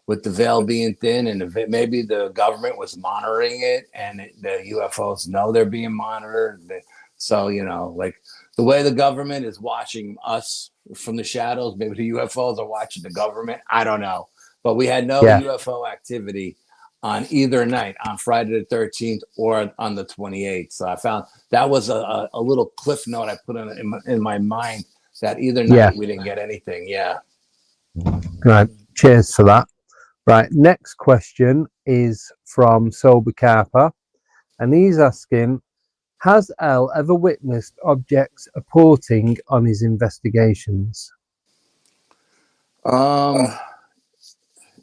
with the veil being thin, and maybe the government was monitoring it, and the UFOs know they're being monitored. So, like the way the government is watching us from the shadows, maybe the UFOs are watching the government. I don't know. But we had no UFO activity on either night, on Friday the 13th or on the 28th. So I found that was a little cliff note I put in my mind that either night we didn't get anything. Yeah. Right. Cheers for that. Right, next question is from Sober Carper, and he's asking, has Al ever witnessed objects apporting on his investigations?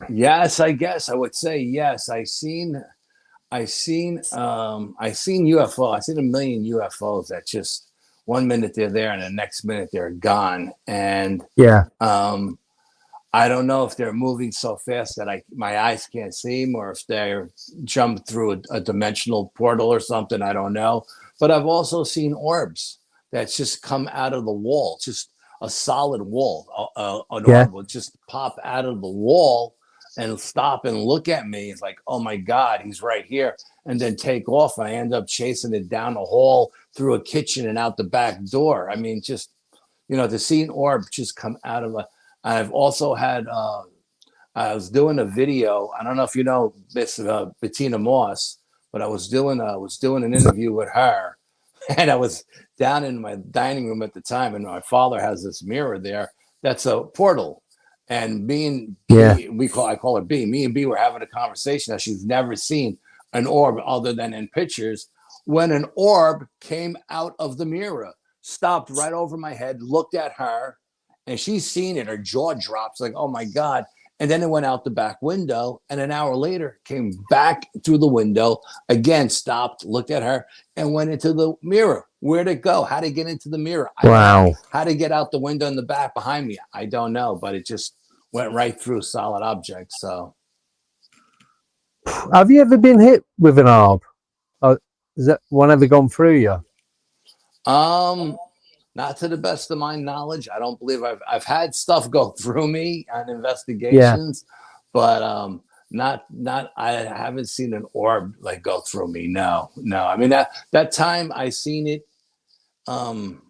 Yes, I guess I would say yes. I seen UFO. I seen a million UFOs that just 1 minute they're there and the next minute they're gone. And I don't know if they're moving so fast that my eyes can't see them, or if they're jumped through a dimensional portal or something. I don't know. But I've also seen orbs that just come out of the wall, just a solid wall. An orb will just pop out of the wall and stop and look at me. It's like, oh my God, he's right here. And then take off. I end up chasing it down the hall, through a kitchen and out the back door. I mean, just, to see an orb just come out of I've also had, I was doing a video. I don't know if you know Miss Bettina Moss, but I was doing an interview with her, and I was down in my dining room at the time, and my father has this mirror there. That's a portal. And me and B, I call her B. Me and B were having a conversation that she's never seen an orb other than in pictures when an orb came out of the mirror, stopped right over my head, looked at her, and she's seen it. Her jaw drops like, oh my God. And then it went out the back window. And an hour later, came back through the window, again, stopped, looked at her, and went into the mirror. Where'd it go? How'd it get into the mirror? I don't know. How'd it get out the window in the back behind me? I don't know, but it just went right through solid objects. So, have you ever been hit with an orb? Or has that one ever gone through you? Not to the best of my knowledge. I don't believe I've had stuff go through me on investigations, but I haven't seen an orb like go through me. No. I mean that time I seen it come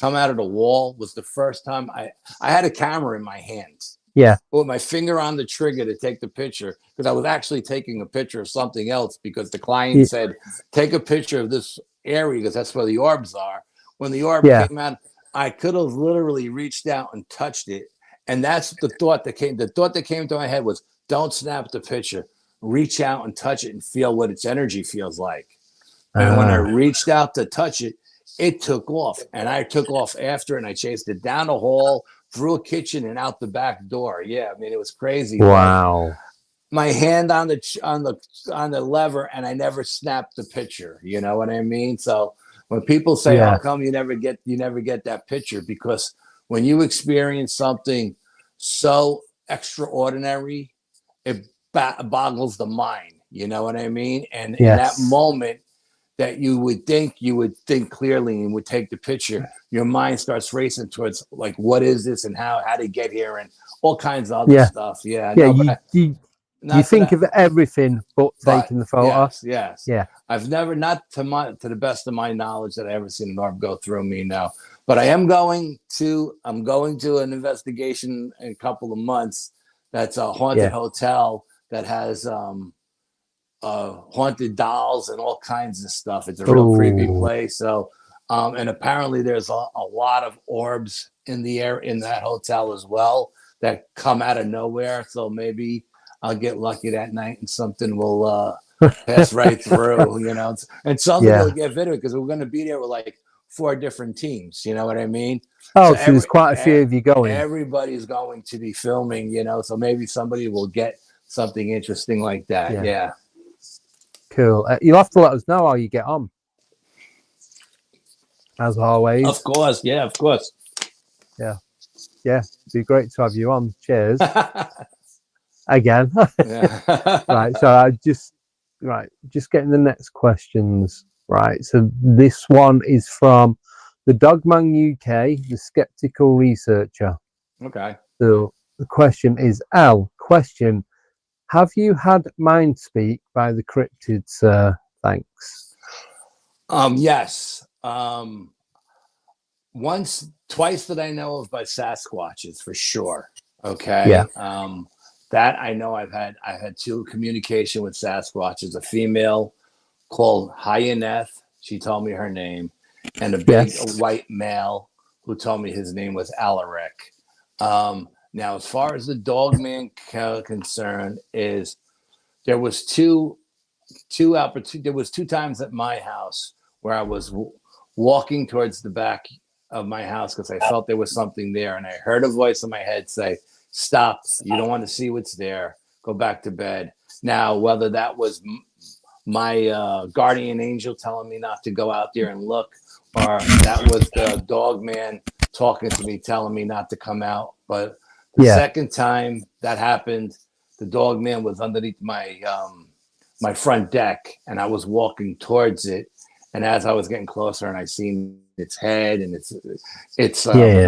out of the wall was the first time I had a camera in my hands. Yeah. With my finger on the trigger to take the picture, because I was actually taking a picture of something else because the client said, take a picture of this area because that's where the orbs are. When the orb came out, I could have literally reached out and touched it. And that's the thought that came. The thought that came to my head was, don't snap the picture. Reach out and touch it and feel what its energy feels like. And when I reached out to touch it, it took off. And I took off after, and I chased it down the hall, through a kitchen, and out the back door. Yeah, I mean, it was crazy. Wow. My hand on the lever, and I never snapped the picture. You know what I mean? So when people say, how come you never get that picture? Because when you experience something so extraordinary, it boggles the mind. You know what I mean? And in that moment that you would think clearly and would take the picture, your mind starts racing towards like, what is this and how did it get here and all kinds of other stuff. Yeah. You think of everything but taking the photo. Yes. Yeah. I've never, not to the best of my knowledge, that I ever seen an orb go through me. No, but I'm going to an investigation in a couple of months. That's a haunted hotel that has haunted dolls and all kinds of stuff. It's a real creepy place. So, and apparently there's a lot of orbs in the air in that hotel as well that come out of nowhere. So maybe I'll get lucky that night and something will pass right through, you know, and something will get video because we're going to be there with like 4 different teams. You know what I mean? Oh, so there's quite a few of you going. Everybody's going to be filming, you know, so maybe somebody will get something interesting like that. Yeah. Cool. You'll have to let us know how you get on. As always. Of course. Yeah, of course. Yeah. It'd be great to have you on. Cheers. Again. Right. So I just getting the next questions. Right. So this one is from the Dogman UK, the skeptical researcher. Okay. So the question is, question, have you had Mind Speak by the Cryptids? Thanks. Yes. Twice that I know of by Sasquatches for sure. Okay. Yeah. That I know I've had 2 communication with Sasquatches, a female called Hyaneth. She told me her name, and a big white male who told me his name was Alaric. Now, as far as the Dogman concerned, is there was two times at my house where I was walking towards the back of my house because I felt there was something there, and I heard a voice in my head say, "Stop! You don't want to see what's there. Go back to bed." Now, whether that was my guardian angel telling me not to go out there and look, or that was the Dogman talking to me, telling me not to come out, but the second time that happened, the Dogman was underneath my my front deck, and I was walking towards it. And as I was getting closer, and I seen its head and its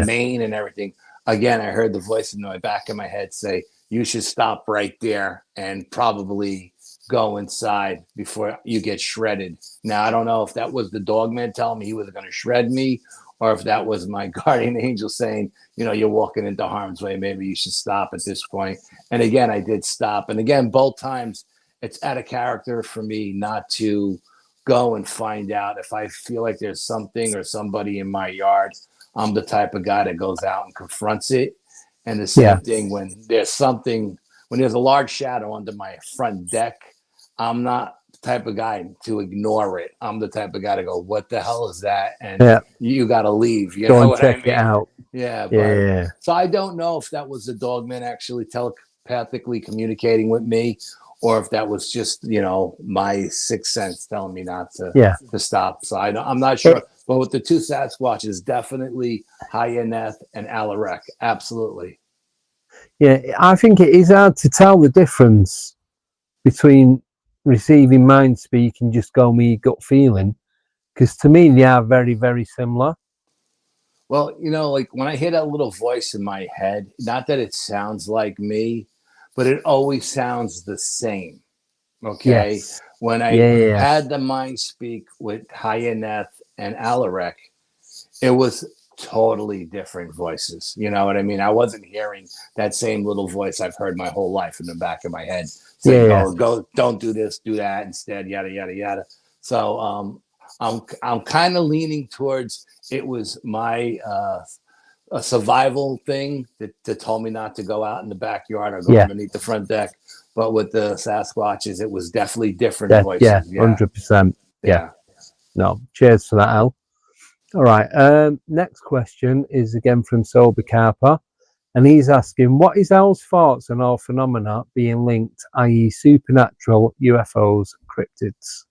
mane and everything, again I heard the voice in the back of my head say, "You should stop right there and probably go inside before you get shredded." Now I don't know if that was the Dogman telling me he was going to shred me, or if that was my guardian angel saying, you know, you're walking into harm's way. Maybe you should stop at this point. And again, I did stop. And again, both times it's out of character for me not to go and find out. If I feel like there's something or somebody in my yard, I'm the type of guy that goes out and confronts it. And the same thing when there's a large shadow under my front deck, I'm not type of guy to ignore it. I'm the type of guy to go, what the hell is that? And you got to leave. You Go know and what check I mean? it out. Yeah. But, Yeah. so I don't know if that was the dogman actually telepathically communicating with me, or if that was just, you know, my sixth sense telling me not to stop. So I'm not sure. But with the two Sasquatches, definitely Hyaneth and Alarek. Absolutely. Yeah, I think it is hard to tell the difference between receiving mind speak and just go me gut feeling, because to me they are very, very similar. Well, you know, like when I hear that little voice in my head, not that it sounds like me, but it always sounds the same. Okay. Yes. When I had the mind speak with Hyaneth and Alarek, it was totally different voices. You know what I mean? I wasn't hearing that same little voice I've heard my whole life in the back of my head saying, go, don't do this, do that instead, yada, yada, yada. So I'm kind of leaning towards it was my a survival thing that told me not to go out in the backyard or go underneath the front deck. But with the Sasquatches, it was definitely different voices. Yeah, 100%. Yeah. No, cheers for that, Al. All right. Next question is again from Sober Carper, and he's asking, what is Al's thoughts on all phenomena being linked, i.e. supernatural, UFOs, cryptids?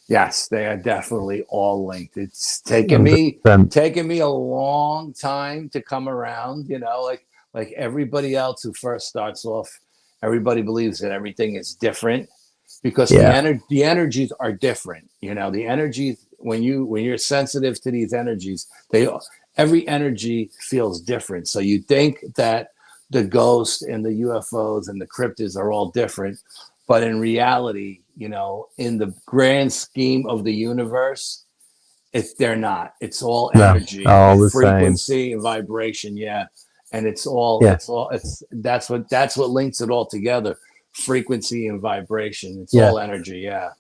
Yes, they are definitely all linked. It's taken me a long time to come around, you know, like everybody else who first starts off, everybody believes that everything is different because the energies are different. You know, the energies when you're sensitive to these energies, every energy feels different. So you think that the ghosts and the UFOs and the cryptids are all different, but in reality, you know, in the grand scheme of the universe, they're not. It's all energy, frequency, and vibration. Yeah, and that's what links it all together. Frequency and vibration. It's all energy. Yeah.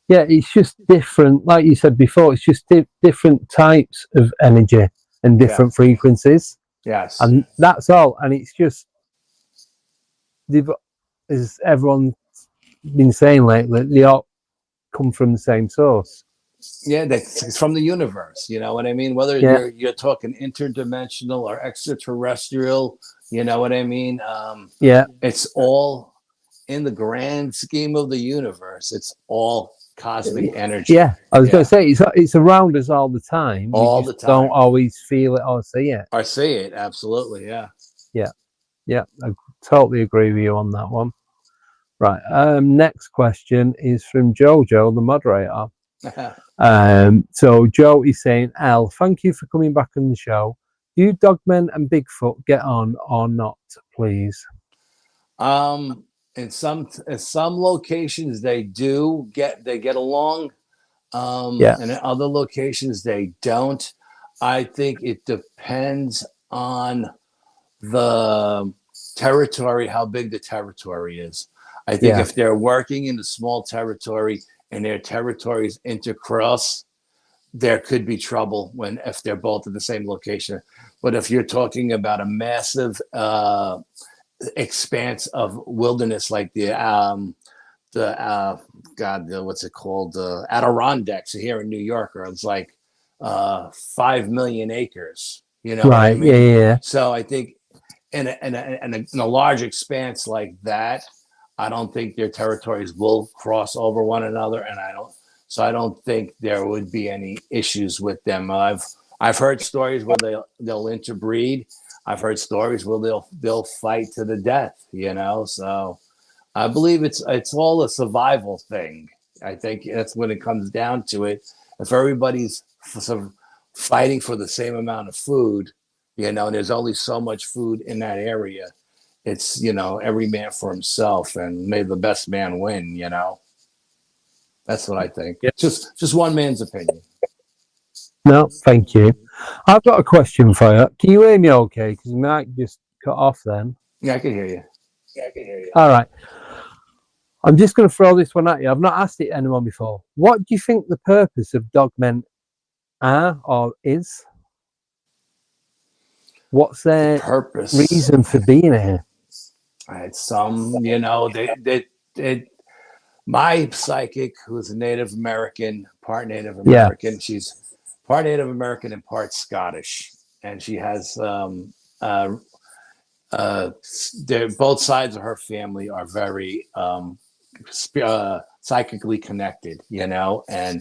Yeah, it's just different. Like you said before, it's just different types of energy and different frequencies. Yes. And that's all. And it's just, as everyone's been saying lately, they all come from the same source. Yeah, it's from the universe. You know what I mean? Whether you're talking interdimensional or extraterrestrial, you know what I mean? It's all in the grand scheme of the universe. It's all cosmic energy. Yeah, I was going to say it's around us all the time. All the time. Don't always feel it or see it. Absolutely. Yeah. Yeah. I totally agree with you on that one. Right. Next question is from Jojo, the moderator. So Joe is saying, Al, thank you for coming back on the show. Do Dogmen and Bigfoot get on or not, please? In some locations they get along. And in other locations they don't. I think it depends on the territory, how big the territory is. I think if they're working in a small territory and their territories intercross, there could be trouble if they're both in the same location. But if you're talking about a massive expanse of wilderness like what's it called? The Adirondacks here in New York, or it's like 5 million acres. You know what I mean? Yeah. So I think in a large expanse like that, I don't think their territories will cross over one another, and I don't think there would be any issues with them. I've heard stories where they'll interbreed. I've heard stories where they'll fight to the death, you know. So I believe it's all a survival thing. I think that's when it comes down to it. If everybody's fighting for the same amount of food, you know, and there's only so much food in that area, it's, you know, every man for himself, and may the best man win, you know. That's what I think. Just one man's opinion. No, thank you. I've got a question for you. Can you hear me okay? Because you might just cut off then. Yeah, I can hear you. All right. I'm just going to throw this one at you. I've not asked it to anyone before. What do you think the purpose of dogmen are or is? What's their purpose reason for being here? Some, you know, My psychic, who's a Native American, part Native American, she's part Native American and part Scottish, and she has both sides of her family are very psychically connected, you know, and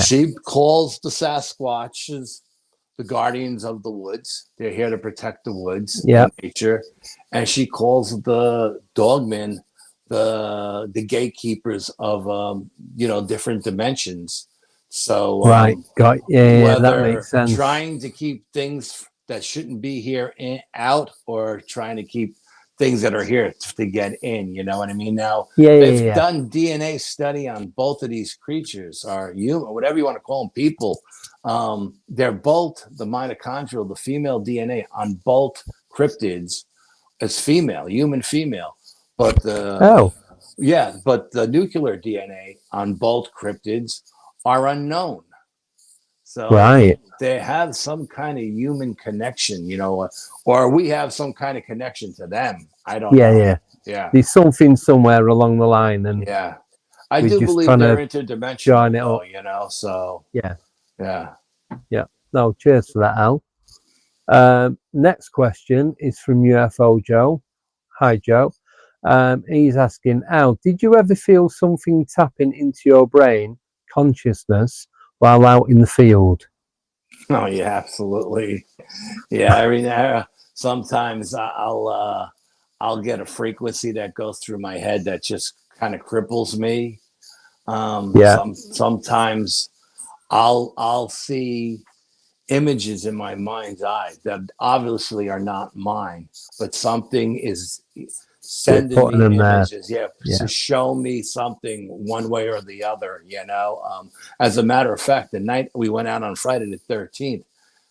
she calls the Sasquatches the guardians of the woods. They're here to protect the woods and nature, and she calls the dogmen the gatekeepers of different dimensions. So that makes sense. Trying to keep things that shouldn't be here out, or trying to keep things that are here to get in, you know what I mean? Now they've done DNA study on both of these creatures, or human, whatever you want to call them, people. They're both the mitochondrial, the female DNA on both cryptids is female, human female. But the nuclear DNA on both cryptids are unknown. So they have some kind of human connection, you know, or we have some kind of connection to them. I don't know. Yeah. There's something somewhere along the line, and I do believe they're interdimensional, you know. So yeah. No, cheers for that, Al. Next question is from UFO Joe. Hi, Joe. He's asking, Al, did you ever feel something tapping into your brain consciousness while out in the field? Oh yeah, absolutely. Yeah, I mean, sometimes I'll get a frequency that goes through my head that just kind of cripples me. Sometimes I'll see images in my mind's eye that obviously are not mine, but something is sending me images to show me something one way or the other, you know. As a matter of fact, the night we went out on Friday the 13th,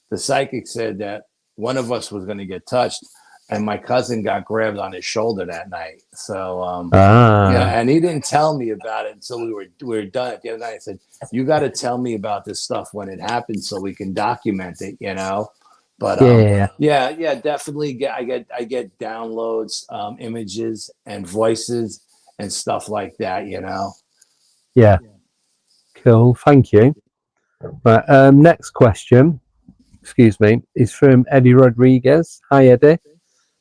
the psychic said that one of us was going to get touched, and my cousin got grabbed on his shoulder that night. So and he didn't tell me about it until we were done at the other night. I said, you got to tell me about this stuff when it happens so we can document it, you know. But definitely I get downloads, images and voices and stuff like that, you know. Cool, thank you. Right, next question, excuse me, is from Eddie Rodriguez. Hi, Eddie.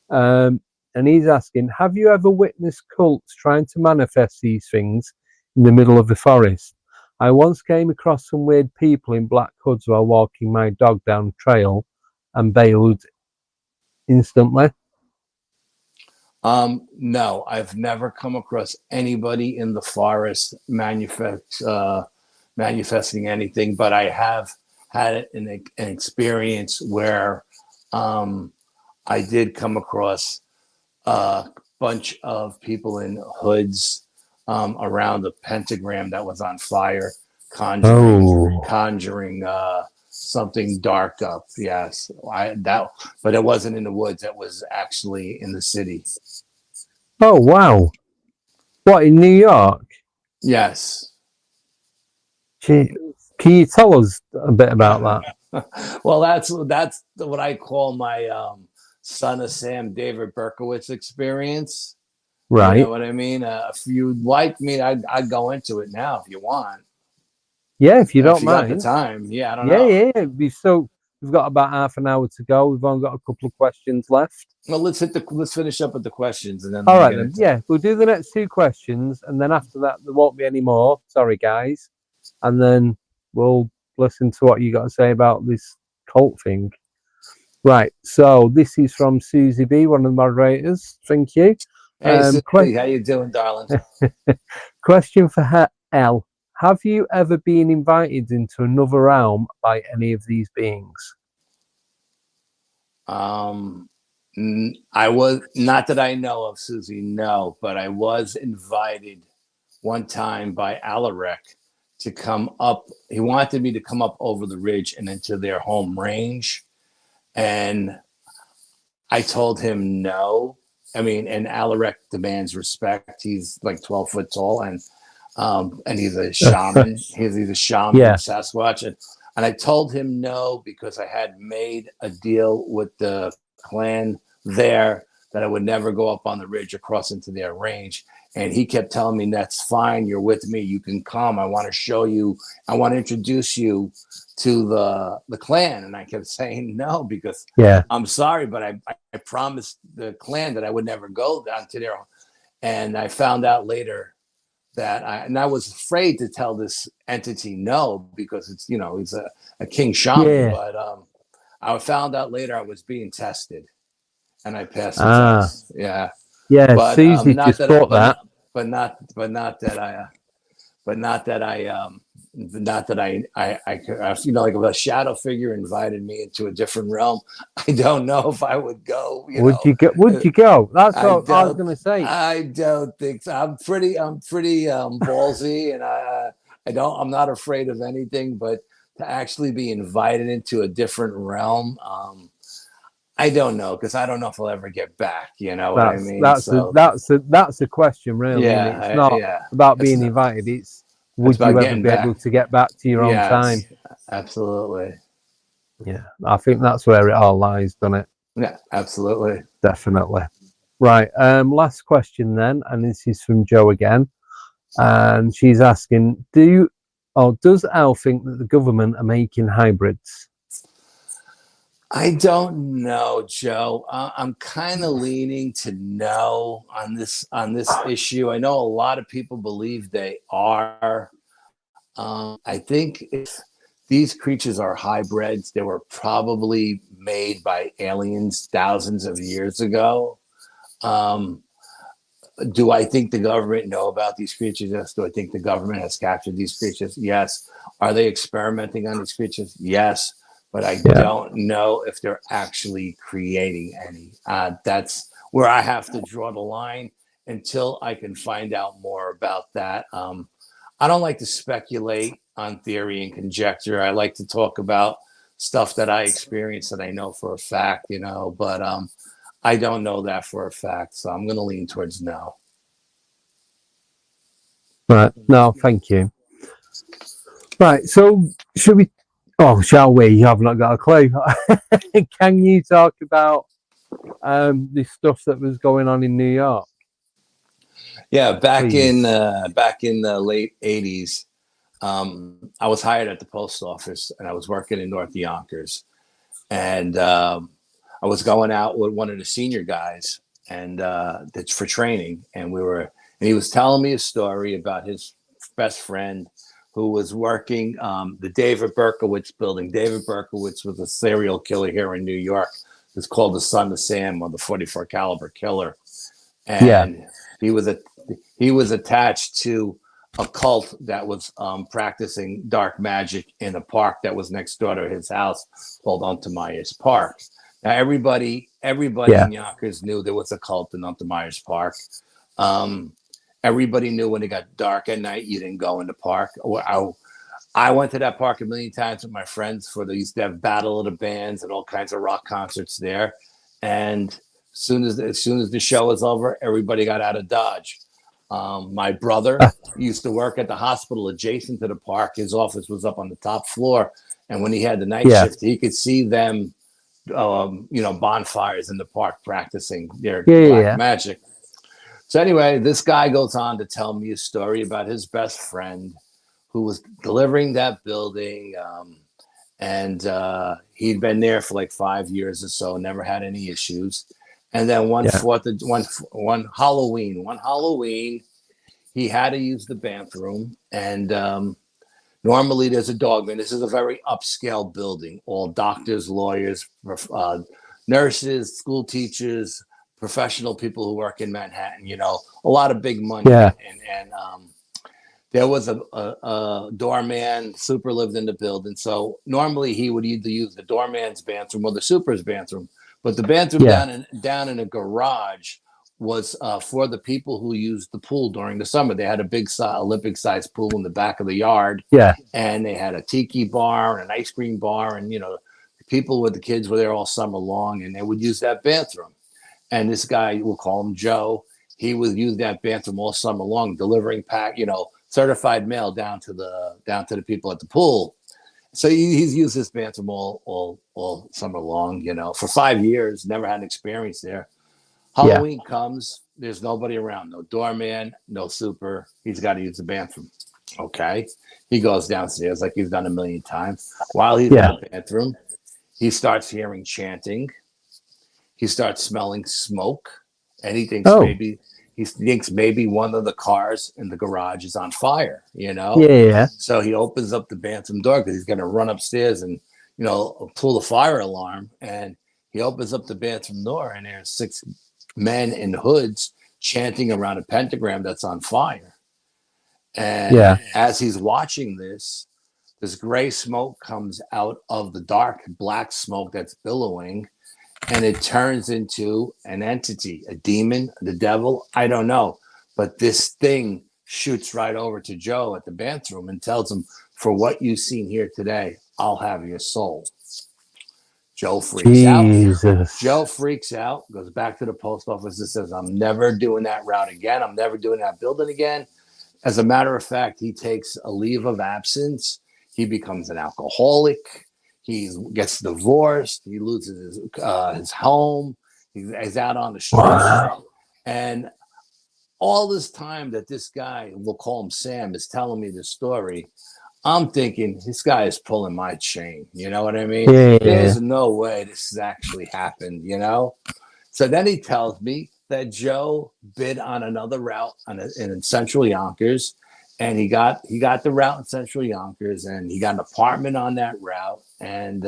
And he's asking, have you ever witnessed cults trying to manifest these things in the middle of the forest? I once came across some weird people in black hoods while walking my dog down the trail and bailed instantly. No, I've never come across anybody in the forest manifesting anything, but I have had an experience where I did come across a bunch of people in hoods around the pentagram that was on fire, conjuring something dark up. Yes, but it wasn't in the woods. It was actually in the city. Oh wow! What, in New York? Yes. Can you tell us a bit about that? Well, that's what I call my Son of Sam David Berkowitz experience. Right. You know what I mean? If you'd like me, I'd go into it now if you want. Yeah, if you don't mind. Got the time. Yeah, I don't know. Yeah. We've got about half an hour to go. We've only got a couple of questions left. Well, let's finish up with the questions, and then all right then. Yeah, we'll do the next two questions, and then after that there won't be any more. Sorry, guys. And then we'll listen to what you got to say about this cult thing. Right. So this is from Susie B, one of the moderators. Thank you. Hey, Susie, how you doing, darling? Question for her, L. Have you ever been invited into another realm by any of these beings? I was, not that I know of, Susie, no, but I was invited one time by Alaric to come up. He wanted me to come up over the ridge and into their home range. And I told him no. I mean, and Alaric demands respect. He's like 12 foot tall, and he's a shaman. he's a shaman, Sasquatch. And I told him no because I had made a deal with the clan there that I would never go up on the ridge or cross into their range. And he kept telling me, that's fine. You're with me. You can come. I want to show you. I want to introduce you to the clan. And I kept saying no, because I'm sorry, but I promised the clan that I would never go down to there. And I found out later that I was afraid to tell this entity no, because it's, you know, he's a king shaman. But I found out later I was being tested, and I passed the test. Yeah. Yeah, but Susie just thought that. Not that I, you know, like if a shadow figure invited me into a different realm, I don't know if I would go. Would you go? That's what I was going to say. I don't think so. I'm pretty ballsy, and I'm not afraid of anything, but to actually be invited into a different realm, I don't know, because I don't know if I'll ever get back. You know what I mean? That's a question, really. Yeah, it's not about being invited. It's would you ever be able to get back to your own time? Absolutely. Yeah, I think that's where it all lies, doesn't it? Yeah, absolutely. Definitely. Right. Last question then, and this is from Jo again, and she's asking, does Al think that the government are making hybrids? I don't know, Joe. I'm kind of leaning to no on this issue. I know a lot of people believe they are. I think if these creatures are hybrids, they were probably made by aliens thousands of years ago. Do I think the government know about these creatures? Yes. Do I think the government has captured these creatures? Yes. Are they experimenting on these creatures? Yes. But I don't know if they're actually creating any. That's where I have to draw the line until I can find out more about that. I don't like to speculate on theory and conjecture. I like to talk about stuff that I experienced that I know for a fact, you know, but I don't know that for a fact. So I'm going to lean towards no. Right. No, thank you. Right. So should we? Oh, shall we? You have not got a clue. Can you talk about the stuff that was going on in New York? Yeah, back in the late 80s, I was hired at the post office, and I was working in North Yonkers, and I was going out with one of the senior guys, and that's for training, and he was telling me a story about his best friend who was working the David Berkowitz building. David Berkowitz was a serial killer here in New York. It's called the Son of Sam, or the 44 caliber killer. And he was attached to a cult that was practicing dark magic in a park that was next door to his house called Untermeyer's Park. Now everybody in Yonkers knew there was a cult in Untermeyer's Park. Everybody knew when it got dark at night, you didn't go in the park. I went to that park a million times with my friends. They used to have Battle of the Bands and all kinds of rock concerts there. And as soon as the show was over, everybody got out of Dodge. My brother used to work at the hospital adjacent to the park. His office was up on the top floor. And when he had the night shift, he could see them, bonfires in the park practicing their black magic. So anyway, this guy goes on to tell me a story about his best friend who was delivering that building. And he'd been there for like 5 years or so, never had any issues. And then one Halloween, he had to use the bathroom. And normally there's a dogman. This is a very upscale building, all doctors, lawyers, nurses, school teachers, professional people who work in Manhattan, a lot of big money. And there was a doorman. Super lived in the building. So normally he would either use the doorman's bathroom or the super's bathroom. But the bathroom down in a garage was for the people who used the pool during the summer. They had a big Olympic-sized pool in the back of the yard. And they had a tiki bar and an ice cream bar. And, the people with the kids were there all summer long, and they would use that bathroom. And this guy, we'll call him Joe, he would use that bathroom all summer long, delivering certified mail down to the people at the pool. So he's used this bathroom all summer long, for 5 years, never had an experience there. Halloween comes, there's nobody around, no doorman, no super. He's got to use the bathroom. Okay. He goes downstairs like he's done a million times. While he's in the bathroom, he starts hearing chanting. He starts smelling smoke, and he thinks maybe one of the cars in the garage is on fire, you know? Yeah. So he opens up the bathroom door because he's going to run upstairs and, you know, pull the fire alarm. And he opens up the bathroom door, and there's 6 men in hoods chanting around a pentagram that's on fire. And as he's watching this gray smoke comes out of the dark black smoke that's billowing, and it turns into an entity, a demon, the devil, I don't know. But this thing shoots right over to Joe at the bathroom and tells him, for what you've seen here today, I'll have your soul. Joe freaks out. Joe freaks out, goes back to the post office and says, I'm never doing that route again. I'm never doing that building again. As a matter of fact, he takes a leave of absence. He becomes an alcoholic. He gets divorced. He loses his home. He's out on the street. Wow. And all this time that this guy, we'll call him Sam, is telling me this story, I'm thinking, this guy is pulling my chain. You know what I mean? Yeah. There's no way this has actually happened, you know? So then he tells me that Joe bid on another route in Central Yonkers, and he got the route in Central Yonkers, and he got an apartment on that route, and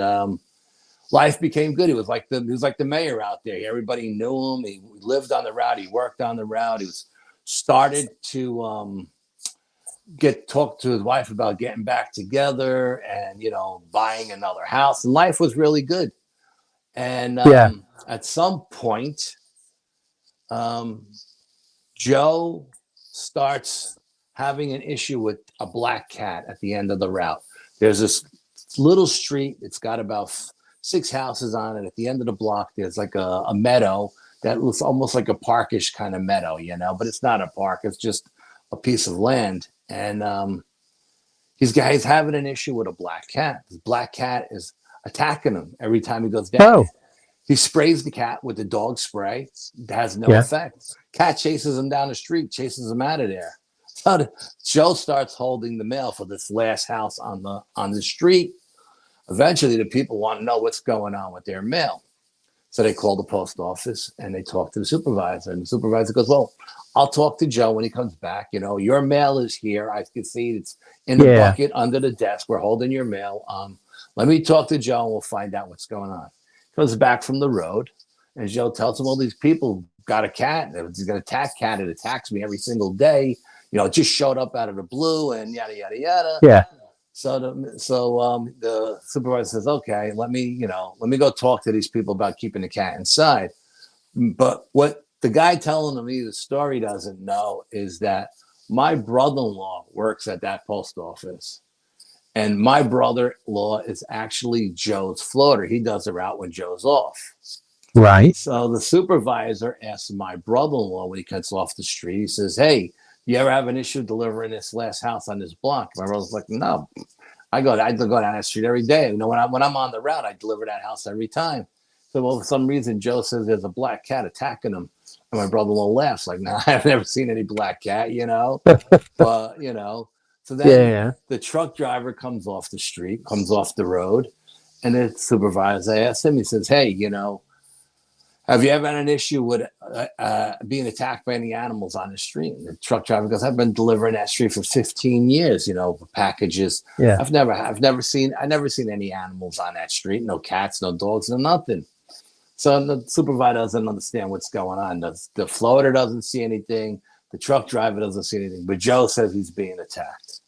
life became good. He was like the mayor out there. Everybody knew him. He lived on the route. He worked on the route. He started to talk to his wife about getting back together and, you know, buying another house, and life was really good. And at some point, Joe starts having an issue with a black cat at the end of the route. There's this little street. It's got about 6 houses on it. At the end of the block, there's like a meadow that looks almost like a parkish kind of meadow, you know, but it's not a park. It's just a piece of land. And he's having an issue with a black cat. This black cat is attacking him every time he goes down. He sprays the cat with the dog spray. It has no effect. Cat chases him down the street, chases him out of there. So Joe starts holding the mail for this last house on the street. Eventually, the people want to know what's going on with their mail. So they call the post office and they talk to the supervisor. And the supervisor goes, well, I'll talk to Joe when he comes back. You know, your mail is here. I can see it's in the bucket under the desk. We're holding your mail. Let me talk to Joe and we'll find out what's going on. Comes back from the road, and Joe tells him, well, these people got a cat. He's got a cat. It attacks me every single day. You know, it just showed up out of the blue and yada, yada, yada. Yeah. So the supervisor says, okay, let me go talk to these people about keeping the cat inside. But what the guy telling me the story doesn't know is that my brother-in-law works at that post office. And my brother-in-law is actually Joe's floater. He does the route when Joe's off. Right. So the supervisor asks my brother-in-law when he gets off the street, he says, hey, you ever have an issue delivering this last house on this block? My brother's like, no. I go down that street every day. You know, when I'm on the route, I deliver that house every time. So, well, for some reason, Joe says there's a black cat attacking him. And my brother-in-law laughs like, no, I've never seen any black cat, you know. But, you know. So then the truck driver comes off the street, comes off the road, and the supervisor asks him, he says, hey, you know, have you ever had an issue with being attacked by any animals on the street? And the truck driver goes, I've been delivering that street for 15 years, you know, packages. Yeah. I've never seen any animals on that street. No cats, no dogs, no nothing. So the supervisor doesn't understand what's going on. The floater doesn't see anything. The truck driver doesn't see anything. But Joe says he's being attacked.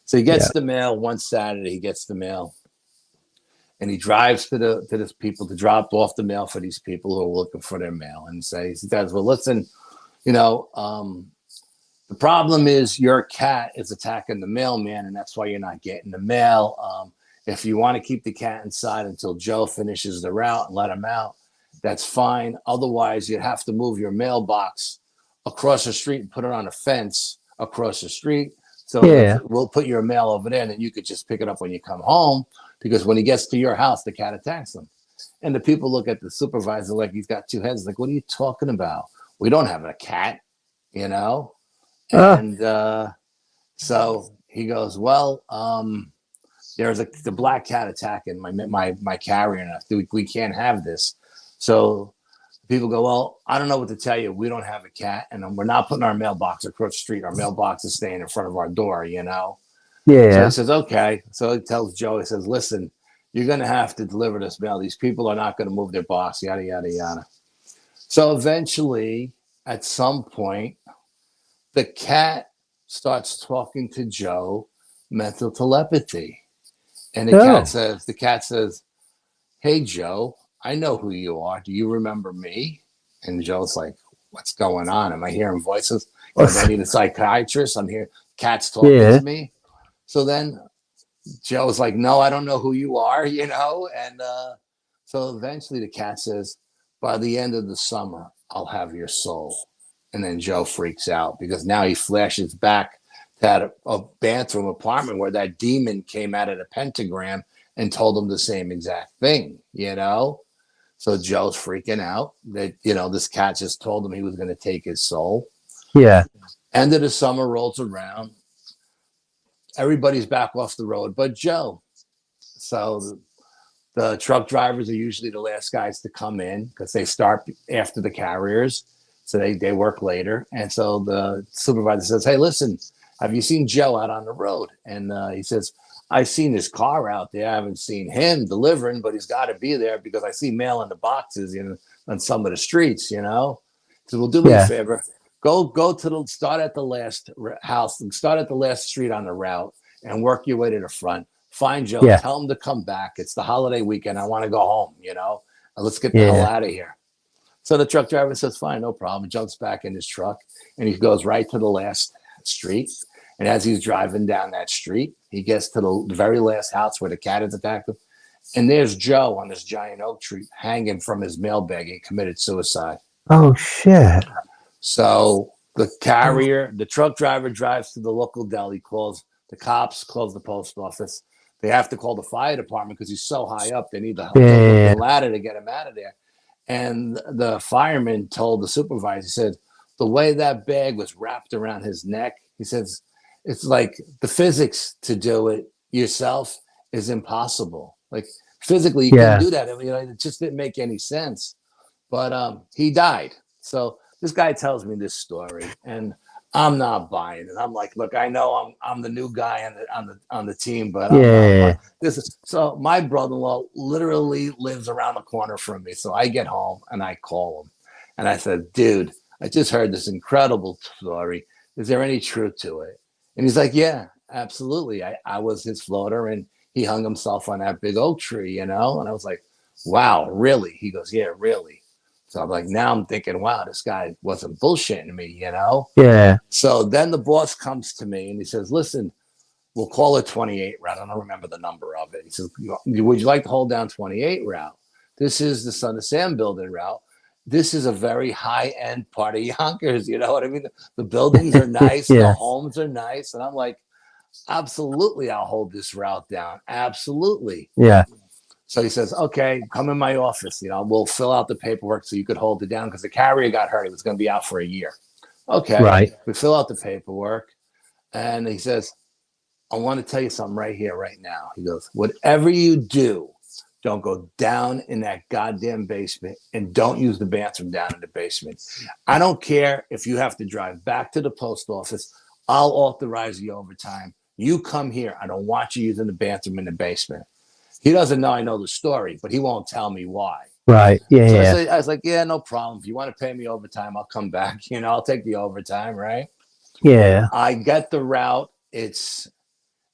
So he gets the mail one Saturday. He gets the mail. And he drives to this people to drop off the mail for these people who are looking for their mail, and he says, well, listen, you know, the problem is your cat is attacking the mailman, and that's why you're not getting the mail. If you want to keep the cat inside until Joe finishes the route and let him out, that's fine. Otherwise, you'd have to move your mailbox across the street and put it on a fence across the street. So we'll put your mail over there, and then you could just pick it up when you come home. Because when he gets to your house, the cat attacks him. And the people look at the supervisor like he's got two heads. Like, what are you talking about? We don't have a cat, you know? And so he goes, well, there's the black cat attacking my carrier, and we can't have this. So people go, well, I don't know what to tell you. We don't have a cat, and we're not putting our mailbox across the street. Our mailbox is staying in front of our door, you know? Yeah. So he says, okay. So he tells Joe, he says, listen, you're going to have to deliver this mail. These people are not going to move their box, yada, yada, yada. So eventually, at some point, the cat starts talking to Joe, mental telepathy. And the cat says, hey, Joe, I know who you are. Do you remember me? And Joe's like, what's going on? Am I hearing voices? I need a psychiatrist. I'm here. Cat's talking to me. So then Joe's like, no, I don't know who you are, you know? And so eventually the cat says, by the end of the summer, I'll have your soul. And then Joe freaks out because now he flashes back to a bathroom apartment where that demon came out of the pentagram and told him the same exact thing, you know? So Joe's freaking out that, you know, this cat just told him he was going to take his soul. Yeah. End of the summer rolls around. Everybody's back off the road but Joe. So the truck drivers are usually the last guys to come in because they start after the carriers. So they work later. And so the supervisor says, hey, listen, have you seen Joe out on the road? And he says, I've seen his car out there. I haven't seen him delivering, but he's got to be there because I see mail in the boxes, you know, on some of the streets, you know. So we'll do me a favor. Go to start at the last house and start at the last street on the route and work your way to the front. Find Joe, tell him to come back. It's the holiday weekend. I want to go home, you know. Let's get the hell out of here. So the truck driver says, fine, no problem. Jumps back in his truck and he goes right to the last street. And as he's driving down that street, he gets to the very last house where the cat has attacked him. And there's Joe on this giant oak tree hanging from his mailbag. He committed suicide. Oh, shit. So the truck driver drives to the local deli, calls the cops, calls the post office. They have to call the fire department because he's so high up. They need the ladder to get him out of there. And the fireman told the supervisor, he said, the way that bag was wrapped around his neck, he says, it's like the physics to do it yourself is impossible. Like physically, you couldn't do that. I mean, it just didn't make any sense. But he died. So this guy tells me this story, and I'm not buying it. I'm like, look, I know I'm the new guy on the team, but so my brother-in-law literally lives around the corner from me. So I get home and I call him, and I said, dude, I just heard this incredible story. Is there any truth to it? And he's like, yeah, absolutely. I was his floater, and he hung himself on that big oak tree, you know? And I was like, wow, really? He goes, yeah, really. So I'm like, now I'm thinking, wow, this guy wasn't bullshitting me, you know? Yeah. So then the boss comes to me and he says, listen, we'll call it 28 route. I don't remember the number of it. He says, would you like to hold down 28 route? This is the Son of Sam building route. This is a very high-end part of Yonkers, you know what I mean? The buildings are nice, the homes are nice. And I'm like, absolutely, I'll hold this route down. Absolutely. Yeah. So he says, okay, come in my office. You know, we'll fill out the paperwork so you could hold it down because the carrier got hurt. He was going to be out for a year. Okay. Right. We fill out the paperwork. And he says, I want to tell you something right here, right now. He goes, whatever you do, don't go down in that goddamn basement and don't use the bathroom down in the basement. I don't care if you have to drive back to the post office. I'll authorize the overtime. You come here. I don't want you using the bathroom in the basement. He doesn't know I know the story, but he won't tell me why. Right. Yeah. So I was like, yeah, no problem. If you want to pay me overtime, I'll come back. You know, I'll take the overtime, right? Yeah. I get the route. It's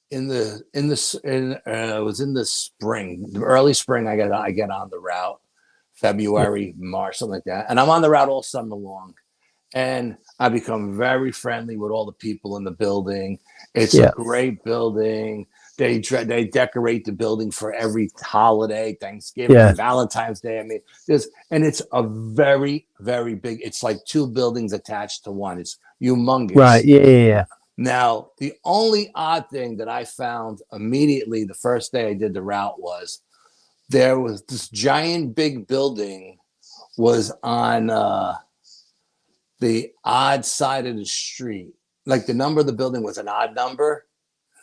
it was in the spring, the early spring. I get on the route, February, March, something like that, and I'm on the route all summer long. And I become very friendly with all the people in the building. It's a great building. They decorate the building for every holiday, Thanksgiving, Valentine's Day. I mean, it's a very, very big. It's like two buildings attached to one. It's humongous. Right. Yeah. Now, the only odd thing that I found immediately the first day I did the route was there was this giant big building was on the odd side of the street. Like the number of the building was an odd number,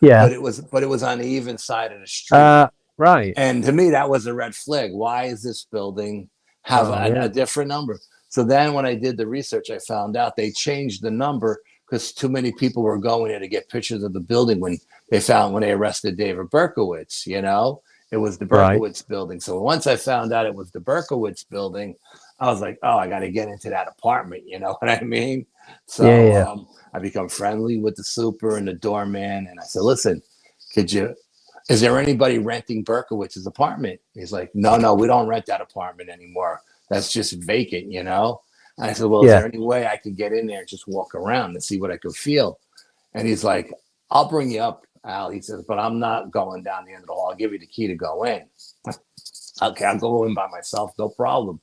Yeah. but it was on the even side of the street. Right. And to me, that was a red flag. Why is this building have a different number? So then when I did the research, I found out they changed the number because too many people were going there to get pictures of the building when they arrested David Berkowitz, you know? It was the Berkowitz building. So once I found out it was the Berkowitz building, I was like, oh, I got to get into that apartment. You know what I mean? So I become friendly with the super and the doorman. And I said, listen, is there anybody renting Berkowitz's apartment? He's like, no, we don't rent that apartment anymore. That's just vacant, you know? And I said, well, is there any way I could get in there and just walk around and see what I could feel? And he's like, I'll bring you up, Al. He says, but I'm not going down the end of the hall. I'll give you the key to go in. Okay, I'll go in by myself. No problem.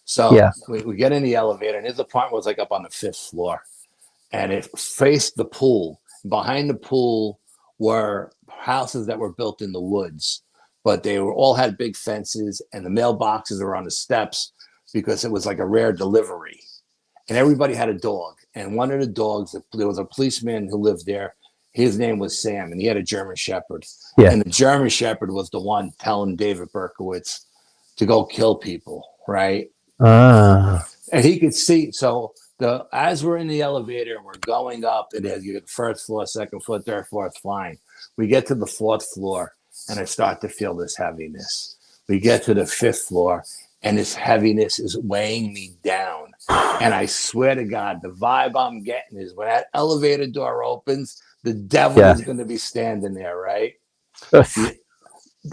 So we get in the elevator, and his apartment was like up on the 5th floor. And it faced the pool. Behind the pool were houses that were built in the woods, but they all had big fences, and the mailboxes were on the steps because it was like a rare delivery. And everybody had a dog. And one of the dogs, there was a policeman who lived there. His name was Sam, and he had a German Shepherd. Yeah. And the German Shepherd was the one telling David Berkowitz to go kill people, right? And he could see. So as we're in the elevator and we're going up, and you get the 1st floor, 2nd floor, 3rd floor, it's fine. We get to the 4th floor, and I start to feel this heaviness. We get to the 5th floor, and this heaviness is weighing me down. And I swear to God, the vibe I'm getting is when that elevator door opens, the devil is going to be standing there, right? The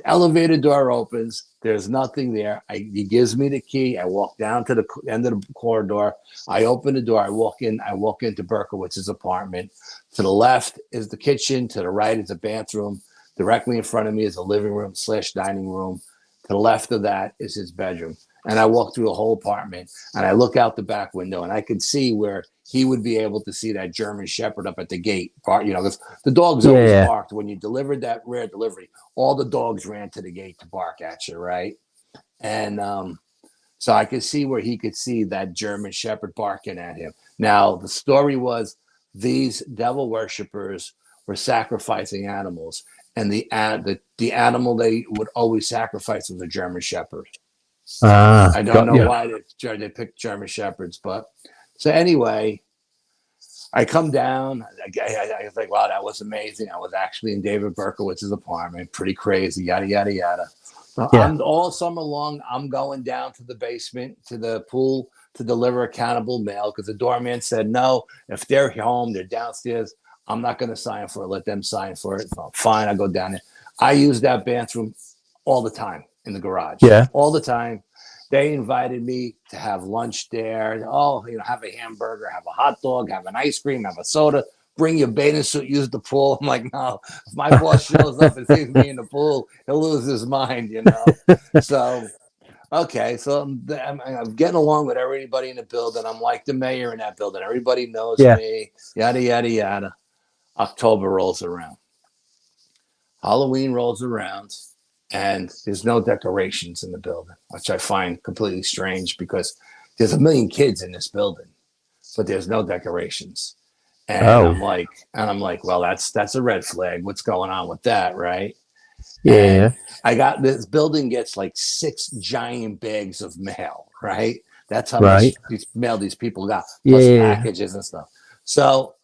elevator door opens. There's nothing there. He gives me the key. I walk down to the end of the corridor. I open the door. I walk into Berkowitz's apartment. To the left is the kitchen. To the right is a bathroom. Directly in front of me is a living room / dining room. To the left of that is his bedroom. And I walk through the whole apartment, and I look out the back window, and I could see where he would be able to see that German Shepherd up at the gate. You know, the dogs always barked when you delivered that rare delivery. All the dogs ran to the gate to bark at you, right? And so I could see where he could see that German Shepherd barking at him. Now, the story was these devil worshippers were sacrificing animals, and the animal they would always sacrifice was a German Shepherd. I don't know why they picked German Shepherds, but so anyway, I come down. I was like, wow, that was amazing. I was actually in David Berkowitz's apartment. Pretty crazy, yada, yada, yada. So I'm all summer long, I'm going down to the basement, to the pool to deliver accountable mail because the doorman said, no, if they're home, they're downstairs. I'm not going to sign for it. Let them sign for it. So, fine, I go down there. I use that bathroom all the time in the garage. Yeah. All the time. They invited me to have lunch there. Oh, have a hamburger, have a hot dog, have an ice cream, have a soda. Bring your bathing suit, use the pool. I'm like, no. If my boss shows up and sees me in the pool, he'll lose his mind, So, okay. So I'm getting along with everybody in the building. I'm like the mayor in that building. Everybody knows me. Yada, yada, yada. October rolls around. Halloween rolls around. And there's no decorations in the building, which I find completely strange because there's 1 million kids in this building, but there's no decorations. And I'm like, well, that's a red flag. What's going on with that, right? Yeah. And this building gets like 6 giant bags of mail, right? That's how much mail these people got, plus packages and stuff. So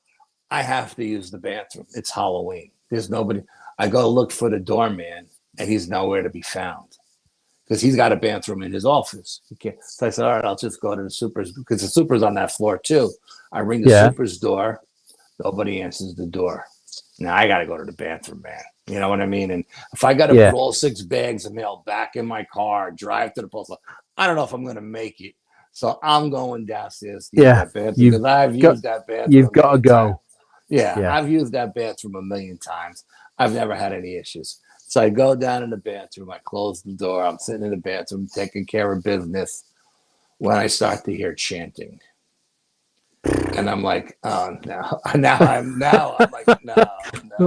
I have to use the bathroom. It's Halloween. There's nobody. I go look for the doorman. And he's nowhere to be found because he's got a bathroom in his office. So I said, all right, I'll just go to the super's because the super's on that floor too. I ring the super's door. Nobody answers the door. Now I got to go to the bathroom, man. You know what I mean? And if I got to put all 6 bags of mail back in my car, drive to the post office, I don't know if I'm going to make it. So I'm going downstairs to use that bathroom because I've used that bathroom. You've got to go. Yeah, I've used that bathroom 1 million times. I've never had any issues. So I go down in the bathroom. I close the door. I'm sitting in the bathroom taking care of business when I start to hear chanting. And I'm like, oh, no. Now I'm like, no.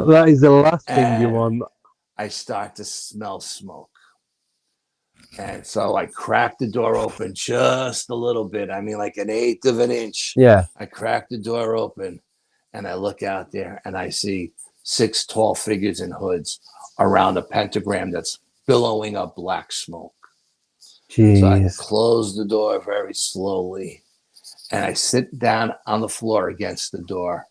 That is the last thing you want. I start to smell smoke. And so I cracked the door open just a little bit. I mean, like 1/8 of an inch. Yeah. I cracked the door open and I look out there and I see 6 tall figures in hoods around a pentagram that's billowing up black smoke. So I Jeez. close the door very slowly and I sit down on the floor against the door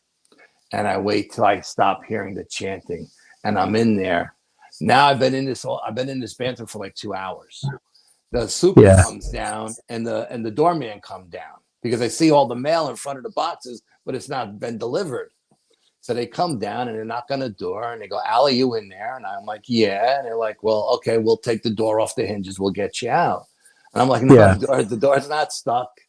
and I wait till I stop hearing the chanting. And I'm in there. Now I've been in this bathroom for like 2 hours. The super comes down and the doorman come down because I see all the mail in front of the boxes, but it's not been delivered. So they come down and they knock on the door and they go, "Al, are you in there?" And I'm like, "Yeah." And they're like, "Well, okay, we'll take the door off the hinges. We'll get you out." And I'm like, "No, the door's not stuck."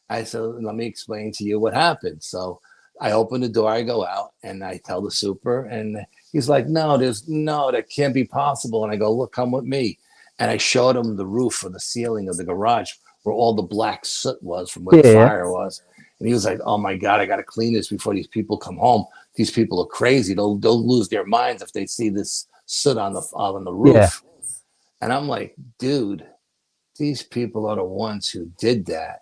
I said, "Let me explain to you what happened." So I open the door, I go out, and I tell the super, and he's like, "No, that can't be possible." And I go, "Look, come with me." And I showed him the roof or the ceiling of the garage where all the black soot was from where the fire was. And he was like, "Oh my God, I got to clean this before these people come home. These people are crazy. They'll lose their minds if they see this soot on the roof." Yeah. And I'm like, "Dude, these people are the ones who did that."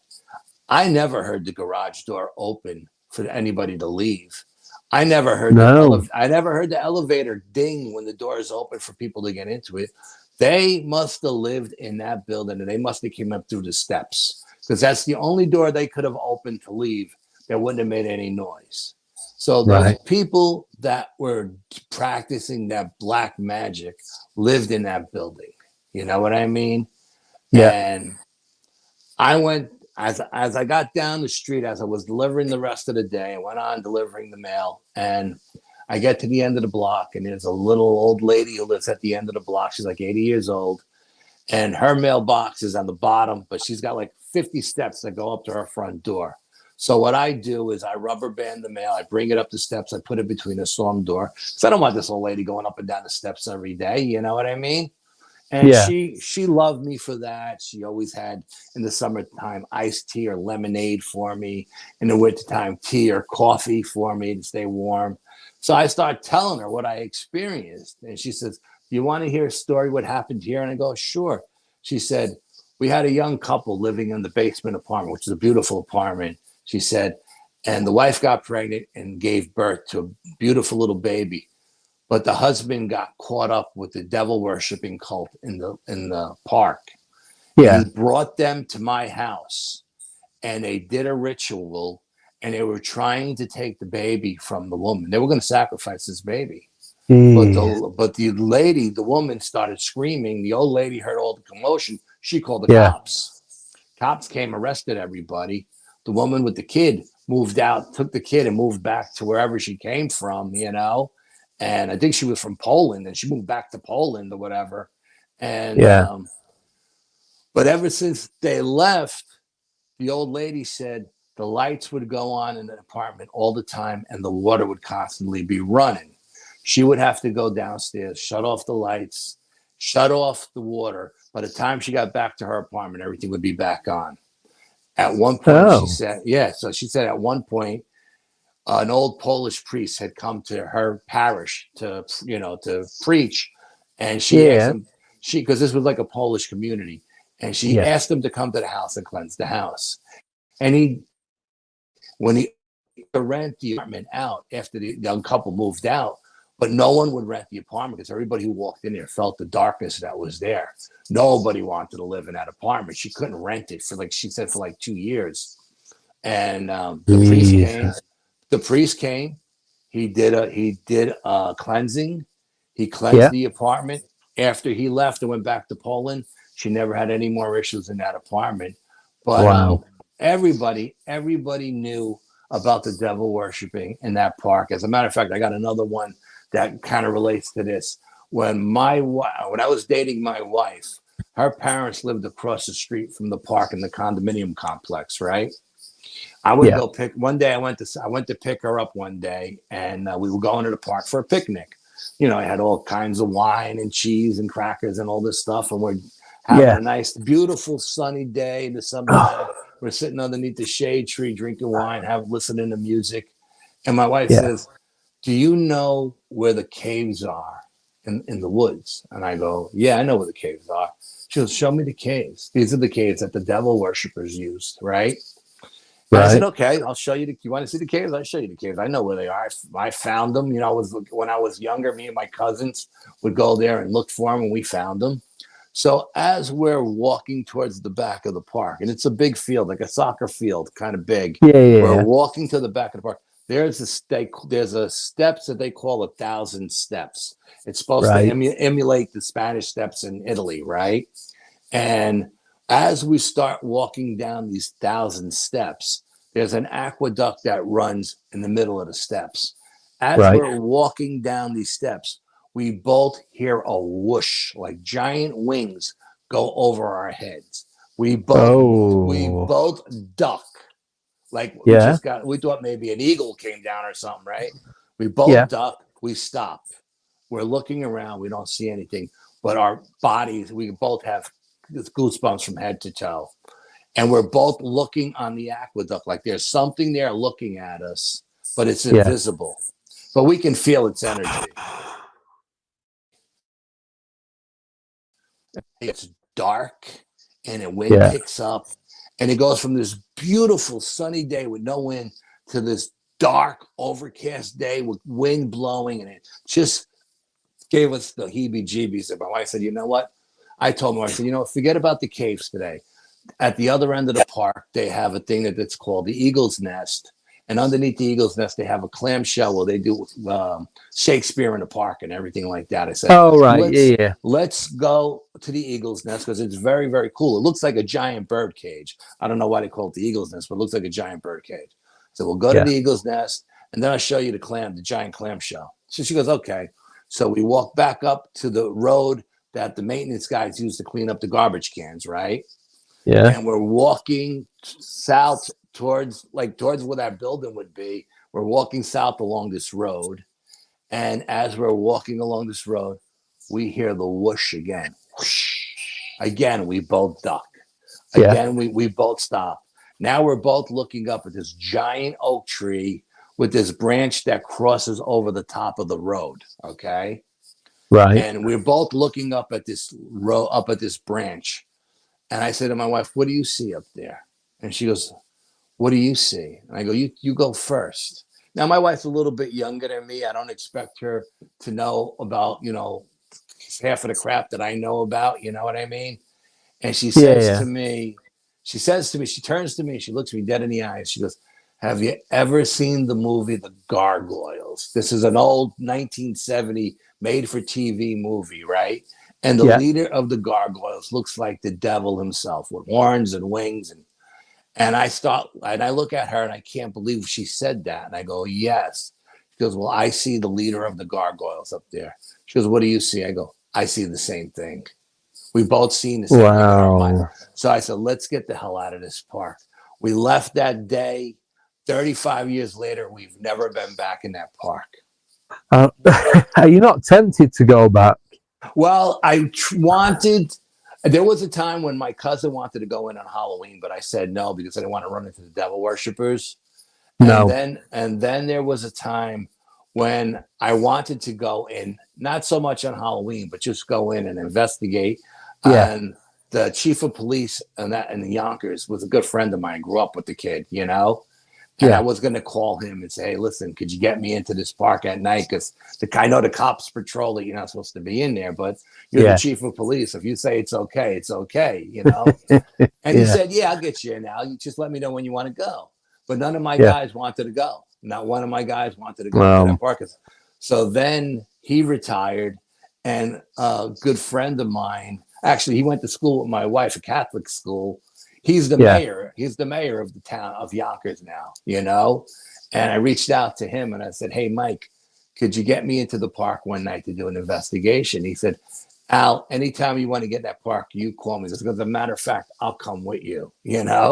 I never heard the garage door open for anybody to leave. I never heard the elevator ding when the door is open for people to get into it. They must have lived in that building and they must have came up through the steps because that's the only door they could have opened to leave that wouldn't have made any noise. So those people that were practicing that black magic lived in that building. You know what I mean? Yeah. And I went, as I got down the street, as I was delivering the rest of the day, I went on delivering the mail, and I get to the end of the block, and there's a little old lady who lives at the end of the block. She's like 80 years old, and her mailbox is on the bottom, but she's got like 50 steps that go up to her front door. So what I do is I rubber band the mail, I bring it up the steps, I put it between the storm door, because I don't want this old lady going up and down the steps every day, you know what I mean? And she loved me for that. She always had, in the summertime, iced tea or lemonade for me. In the wintertime, tea or coffee for me to stay warm. So I start telling her what I experienced. And she says, "Do you want to hear a story what happened here?" And I go, "Sure." She said, "We had a young couple living in the basement apartment, which is a beautiful apartment." She said, and the wife got pregnant and gave birth to a beautiful little baby. But the husband got caught up with the devil worshiping cult in the park. Yeah. And he brought them to my house and they did a ritual and they were trying to take the baby from the woman. They were going to sacrifice this baby. But the lady, the woman started screaming. The old lady heard all the commotion. She called the cops. Cops came, arrested everybody. The woman with the kid moved out, took the kid and moved back to wherever she came from, you know. And I think she was from Poland and she moved back to Poland or whatever. And, but ever since they left, the old lady said the lights would go on in the apartment all the time and the water would constantly be running. She would have to go downstairs, shut off the lights, shut off the water. By the time she got back to her apartment, everything would be back on. At one point, she said, so she said at one point, an old Polish priest had come to her parish to preach. And she asked him, because this was like a Polish community, and she asked him to come to the house and cleanse the house. And when he rent the apartment out after the young couple moved out, but no one would rent the apartment because everybody who walked in there felt the darkness that was there. Nobody wanted to live in that apartment. She couldn't rent it for, like she said, for like 2 years. And the priest came. He did a cleansing. He cleansed the apartment. After he left and went back to Poland, she never had any more issues in that apartment. But everybody knew about the devil worshiping in that park. As a matter of fact, I got another one that kind of relates to this. When I was dating my wife, her parents lived across the street from the park in the condominium complex, right? I would go pick. One day I went to pick her up one day, and we were going to the park for a picnic. You know, I had all kinds of wine and cheese and crackers and all this stuff, and we're having a nice, beautiful, sunny day in the summer. We're sitting underneath the shade tree, drinking wine, listening to music. And my wife says, "Do you know where the caves are in the woods. And I go, yeah, I know where the caves are. She goes, show me the caves. These are the caves that the devil worshippers used, right? And I said, okay, I'll show you. You want to see the caves? I'll show you the caves. I know where they are. I found them. You know, when I was younger, me and my cousins would go there and look for them, and we found them. So as we're walking towards the back of the park, and it's a big field, like a soccer field, kind of big. We're walking to the back of the park. There's a steps that they call 1,000 steps. It's supposed to emulate the Spanish steps in Italy, right? And as we start walking down these 1,000 steps, there's an aqueduct that runs in the middle of the steps. As we're walking down these steps, we both hear a whoosh, like giant wings go over our heads. We both duck. Like we thought maybe an eagle came down or something, right? We both duck, we stop. We're looking around, we don't see anything, but our bodies, we both have goosebumps from head to toe. And we're both looking on the aqueduct, like there's something there looking at us, but it's invisible. But we can feel its energy. It's dark, and the wind picks up, and it goes from this beautiful sunny day with no wind to this dark, overcast day with wind blowing, and it just gave us the heebie-jeebies. And my wife said, you know what? I told my wife, I said, you know, forget about the caves today. At the other end of the park, they have a thing that's called the Eagle's Nest. And underneath the Eagle's Nest, they have a clamshell where they do Shakespeare in the park and everything like that. I said, let's go to the Eagle's Nest because it's very, very cool. It looks like a giant bird cage. I don't know why they call it the Eagle's Nest, but it looks like a giant bird cage. So we'll go to the Eagle's Nest, and then I'll show you the giant clamshell. So she goes, okay. So we walk back up to the road that the maintenance guys use to clean up the garbage cans, right? Yeah. And we're walking south towards where that building would be. We're walking south along this road. And as we're walking along this road, we hear the whoosh again. Whoosh. Again, we both duck. Again, we both stop. Now we're both looking up at this giant oak tree with this branch that crosses over the top of the road. Okay. Right. And we're both looking up at this branch. And I said to my wife, what do you see up there? And she goes, what do you see? And I go, you go first. Now, my wife's a little bit younger than me. I don't expect her to know about, half of the crap that I know about. You know what I mean? And she says to me, she turns to me, she looks me dead in the eyes. She goes, have you ever seen the movie The Gargoyles? This is an old 1970 made-for-TV movie, right? And the leader of the Gargoyles looks like the devil himself with horns and wings. And I look at her and I can't believe she said that. And I go, yes. She goes, well, I see the leader of the Gargoyles up there. She goes, what do you see? I go, I see the same thing. We both seen the same thing in our mind. So I said, let's get the hell out of this park. We left that day. 35 years later, we've never been back in that park. Are you not tempted to go back? Well, I wanted. There was a time when my cousin wanted to go in on Halloween, but I said no because I didn't want to run into the devil worshippers. No. And then there was a time when I wanted to go in, not so much on Halloween, but just go in and investigate. And the chief of police in the Yonkers was a good friend of mine. Grew up with the kid, And I was going to call him and say, hey, listen, could you get me into this park at night? Because I know the cops patrol it. You're not supposed to be in there, but you're the chief of police. If you say it's okay, it's okay, And he said, yeah, I'll get you in now. You just let me know when you want to go. But none of my guys wanted to go. Not one of my guys wanted to go to that park. So then he retired, and a good friend of mine, actually, he went to school with my wife, a Catholic school. He's the mayor. He's the mayor of the town of Yonkers now, And I reached out to him and I said, hey, Mike, could you get me into the park one night to do an investigation? He said, Al, anytime you want to get in that park, you call me. As a matter of fact, I'll come with you, And I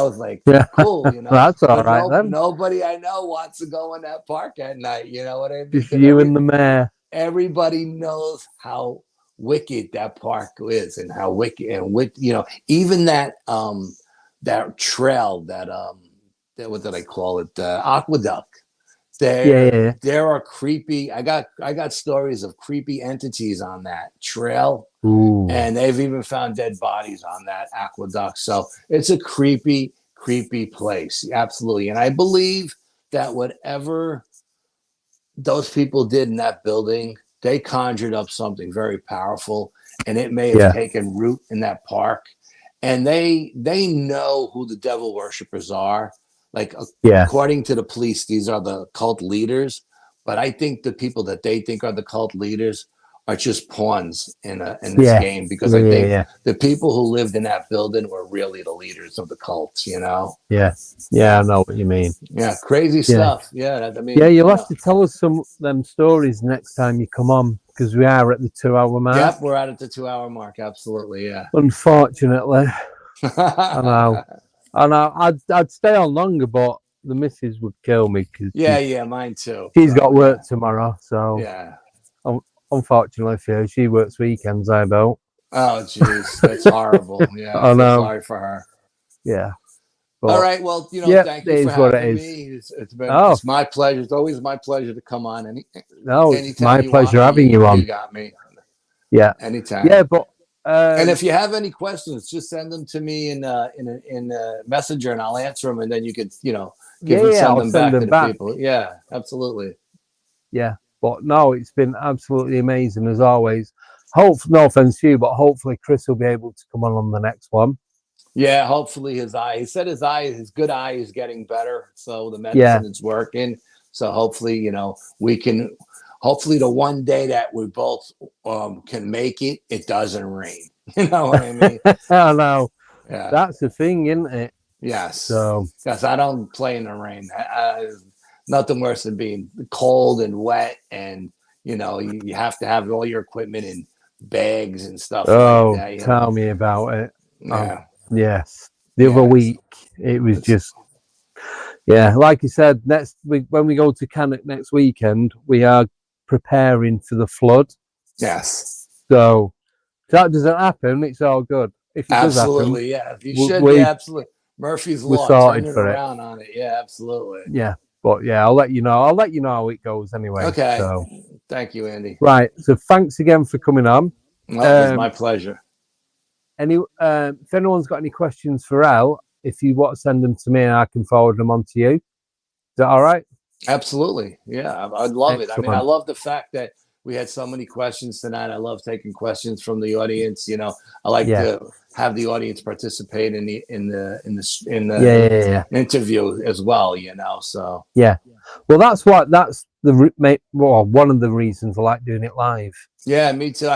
was like, cool, That's all right. Then. Nobody I know wants to go in that park at night. You know what I mean? Just you and the mayor. Everybody knows how wicked that park is and how wicked and even that trail that what did I call it, the aqueduct There are creepy. I got stories of creepy entities on that trail. Ooh. And they've even found dead bodies on that aqueduct. So it's a creepy place. Absolutely. And I believe that whatever those people did in that building, they conjured up something very powerful, and it may have taken root in that park. And they know who the devil worshippers are. Like, according to the police, these are the cult leaders. But I think the people that they think are the cult leaders are just pawns in this game, because I think the people who lived in that building were really the leaders of the cults, you know? Yeah, I know what you mean. Yeah, crazy stuff. Yeah, I mean, you'll have to tell us some of them stories next time you come on, because we are at the 2-hour mark. Yep, we're at the 2-hour mark. Absolutely, yeah. Unfortunately, I know. I'd stay on longer, but the missus would kill me. Cause mine too. She's got work tomorrow, so yeah. Unfortunately for her, she works weekends. I don't. Oh, jeez, that's horrible. Yeah, I know. Sorry for her. Yeah. But, all right. Well, thank you for having me. It's my pleasure. It's always my pleasure to come on. It's my pleasure having you on. You got me. Yeah. Anytime. Yeah, but. And if you have any questions, just send them to me in Messenger, and I'll answer them. And then you could, send them back to the people. Yeah, absolutely. Yeah, but no, it's been absolutely amazing as always. No offense to you, but hopefully Chris will be able to come on the next one. Yeah, hopefully he said his good eye is getting better, so the medicine is working. So hopefully, we can. Hopefully, the one day that we both can make it, it doesn't rain. You know what I mean? I know. Yeah, that's the thing, isn't it? Yes. So, because I don't play in the rain. Nothing worse than being cold and wet, and you have to have all your equipment in bags and stuff. Oh, like that, tell me about it. Yeah. Yes. The other week, it was just. Yeah, like you said, when we go to Cannock next weekend, we are preparing for the flood. Yes. So if that doesn't happen, it's all good. If it absolutely, does happen, you should be absolutely Murphy's Law. Sorted for it. Around on it. Yeah, absolutely. Yeah. But I'll let you know. I'll let you know how it goes anyway. Okay. So thank you, Andy. Right. So thanks again for coming on. Well, it was my pleasure. If anyone's got any questions for Al, if you want to send them to me, and I can forward them on to you. Is that all right? Absolutely. Yeah, I'd love it. I mean, I love the fact that we had so many questions tonight. I love taking questions from the audience. I like to have the audience participate in the interview as well. So well, that's one of the reasons I like doing it live. Yeah, me too.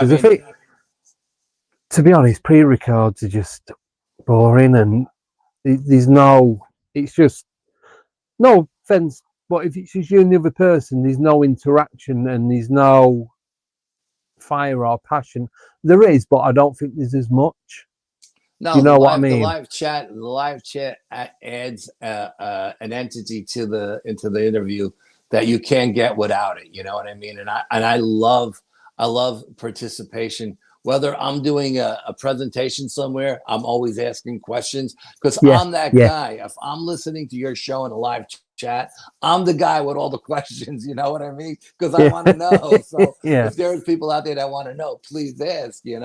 To be honest, pre-records are just boring, and it's just no offense. But if it's just you and the other person, there's no interaction and there's no fire or passion. There is, but I don't think there's as much. No, you know what I mean? The live chat adds an entity into the interview that you can't get without it. You know what I mean? And I love participation. Whether I'm doing a presentation somewhere, I'm always asking questions, because I'm that guy. If I'm listening to your show in a live chat, I'm the guy with all the questions. You know what I mean? Because I want to know. So if there's people out there that want to know, please ask. Yeah.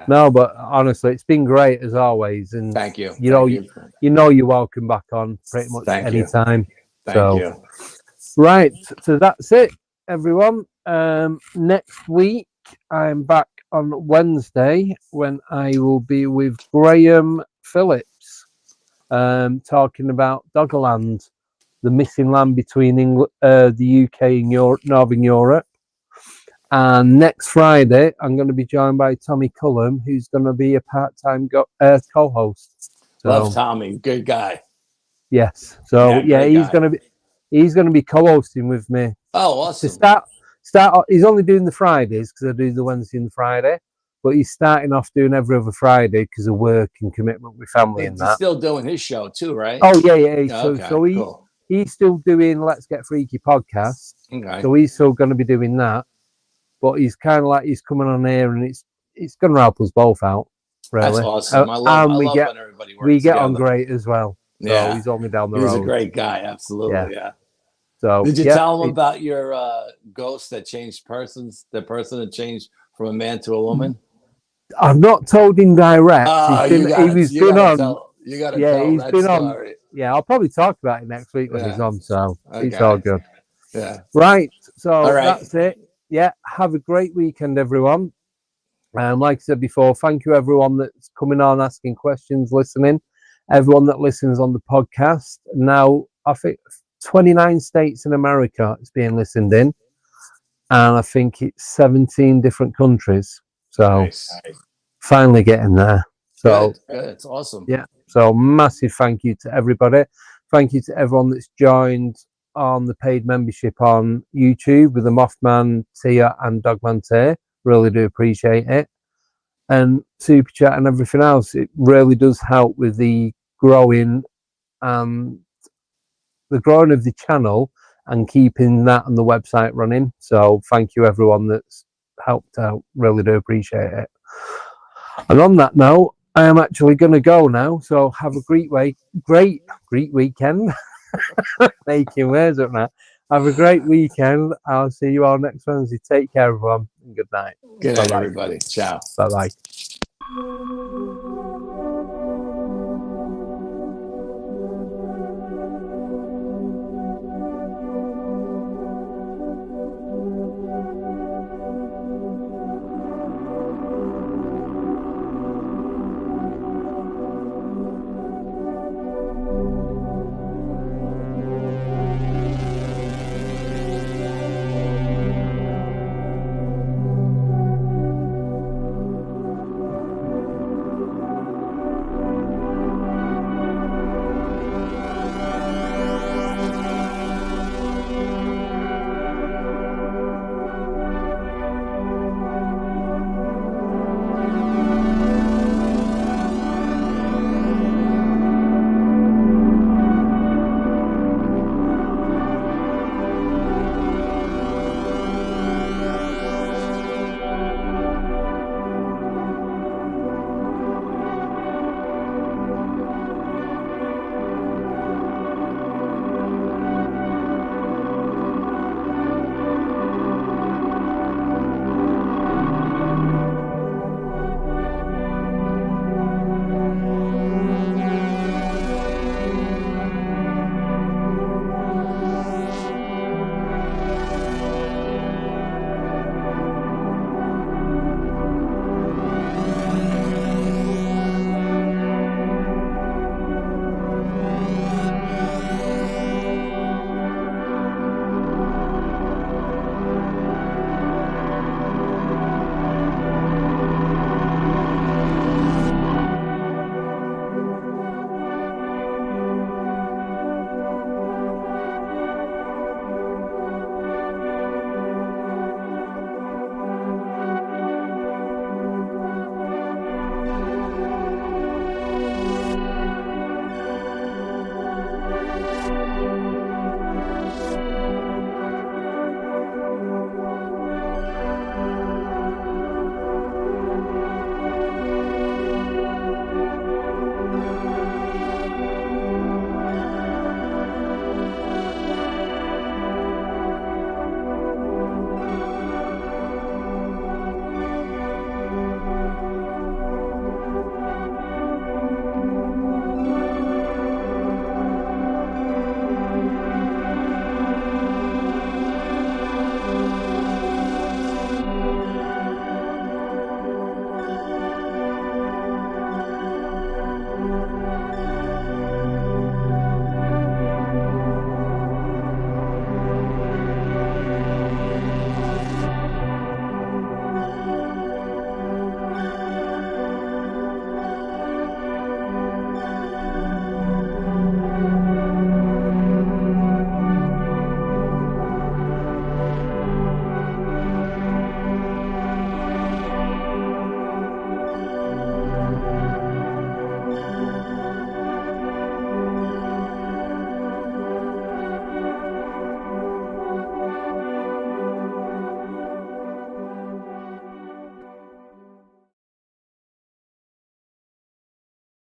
No, but honestly, it's been great as always. And thank you. You're welcome back on pretty much anytime. Thank you. Right. So that's it, everyone. Next week I'm back on Wednesday when I will be with Graham Phillips, talking about Doggerland, the missing land between the UK and Northern Europe. And next Friday I'm going to be joined by Tommy Cullum, who's going to be a part-time co-host. So, love Tommy, good guy. Yes. So he's going to be co-hosting with me. Oh, awesome. To start. He's only doing the Fridays because I do the Wednesday and the Friday, but he's starting off doing every other Friday because of work and commitment with family and that. He's still doing his show too, right? Oh yeah. He's still doing Let's Get Freaky podcast. Okay. So he's still going to be doing that, but he's kind of like he's coming on here, and it's going to help us both out. Really. That's awesome. I love when everybody works we get together. on great as well. So Yeah. he's only down the He's road. a great guy. Absolutely. Yeah. So Did you tell him about your ghost that changed persons? The person that changed from a man to a woman? I've not told him direct. You gotta tell He's that been story. on. Yeah, I'll probably talk about it next week when he's on. So it's Okay. all good. Yeah. Right. So All right. that's it. Yeah. Have a great weekend, everyone. Like I said before, thank you everyone that's coming on, asking questions, listening. Everyone that listens on the podcast. Now, I think 29 states in America is being listened in, and I think it's 17 different countries. So finally getting there. So good. It's awesome. Yeah. So massive thank you to everybody. Thank you to everyone that's joined on the paid membership on YouTube with the Mothman, Tia, and Dogman Tay. Really do appreciate it. And Super Chat and everything else. It really does help with the growing of the channel and keeping that on the website running. So thank you everyone that's helped out. Really do appreciate it. And on that note, I am actually going to go now. So have a great weekend. Making words up now. Have a great weekend. I'll see you all next Wednesday. Take care, everyone. And good night. Good night, everybody. Ciao. Bye-bye.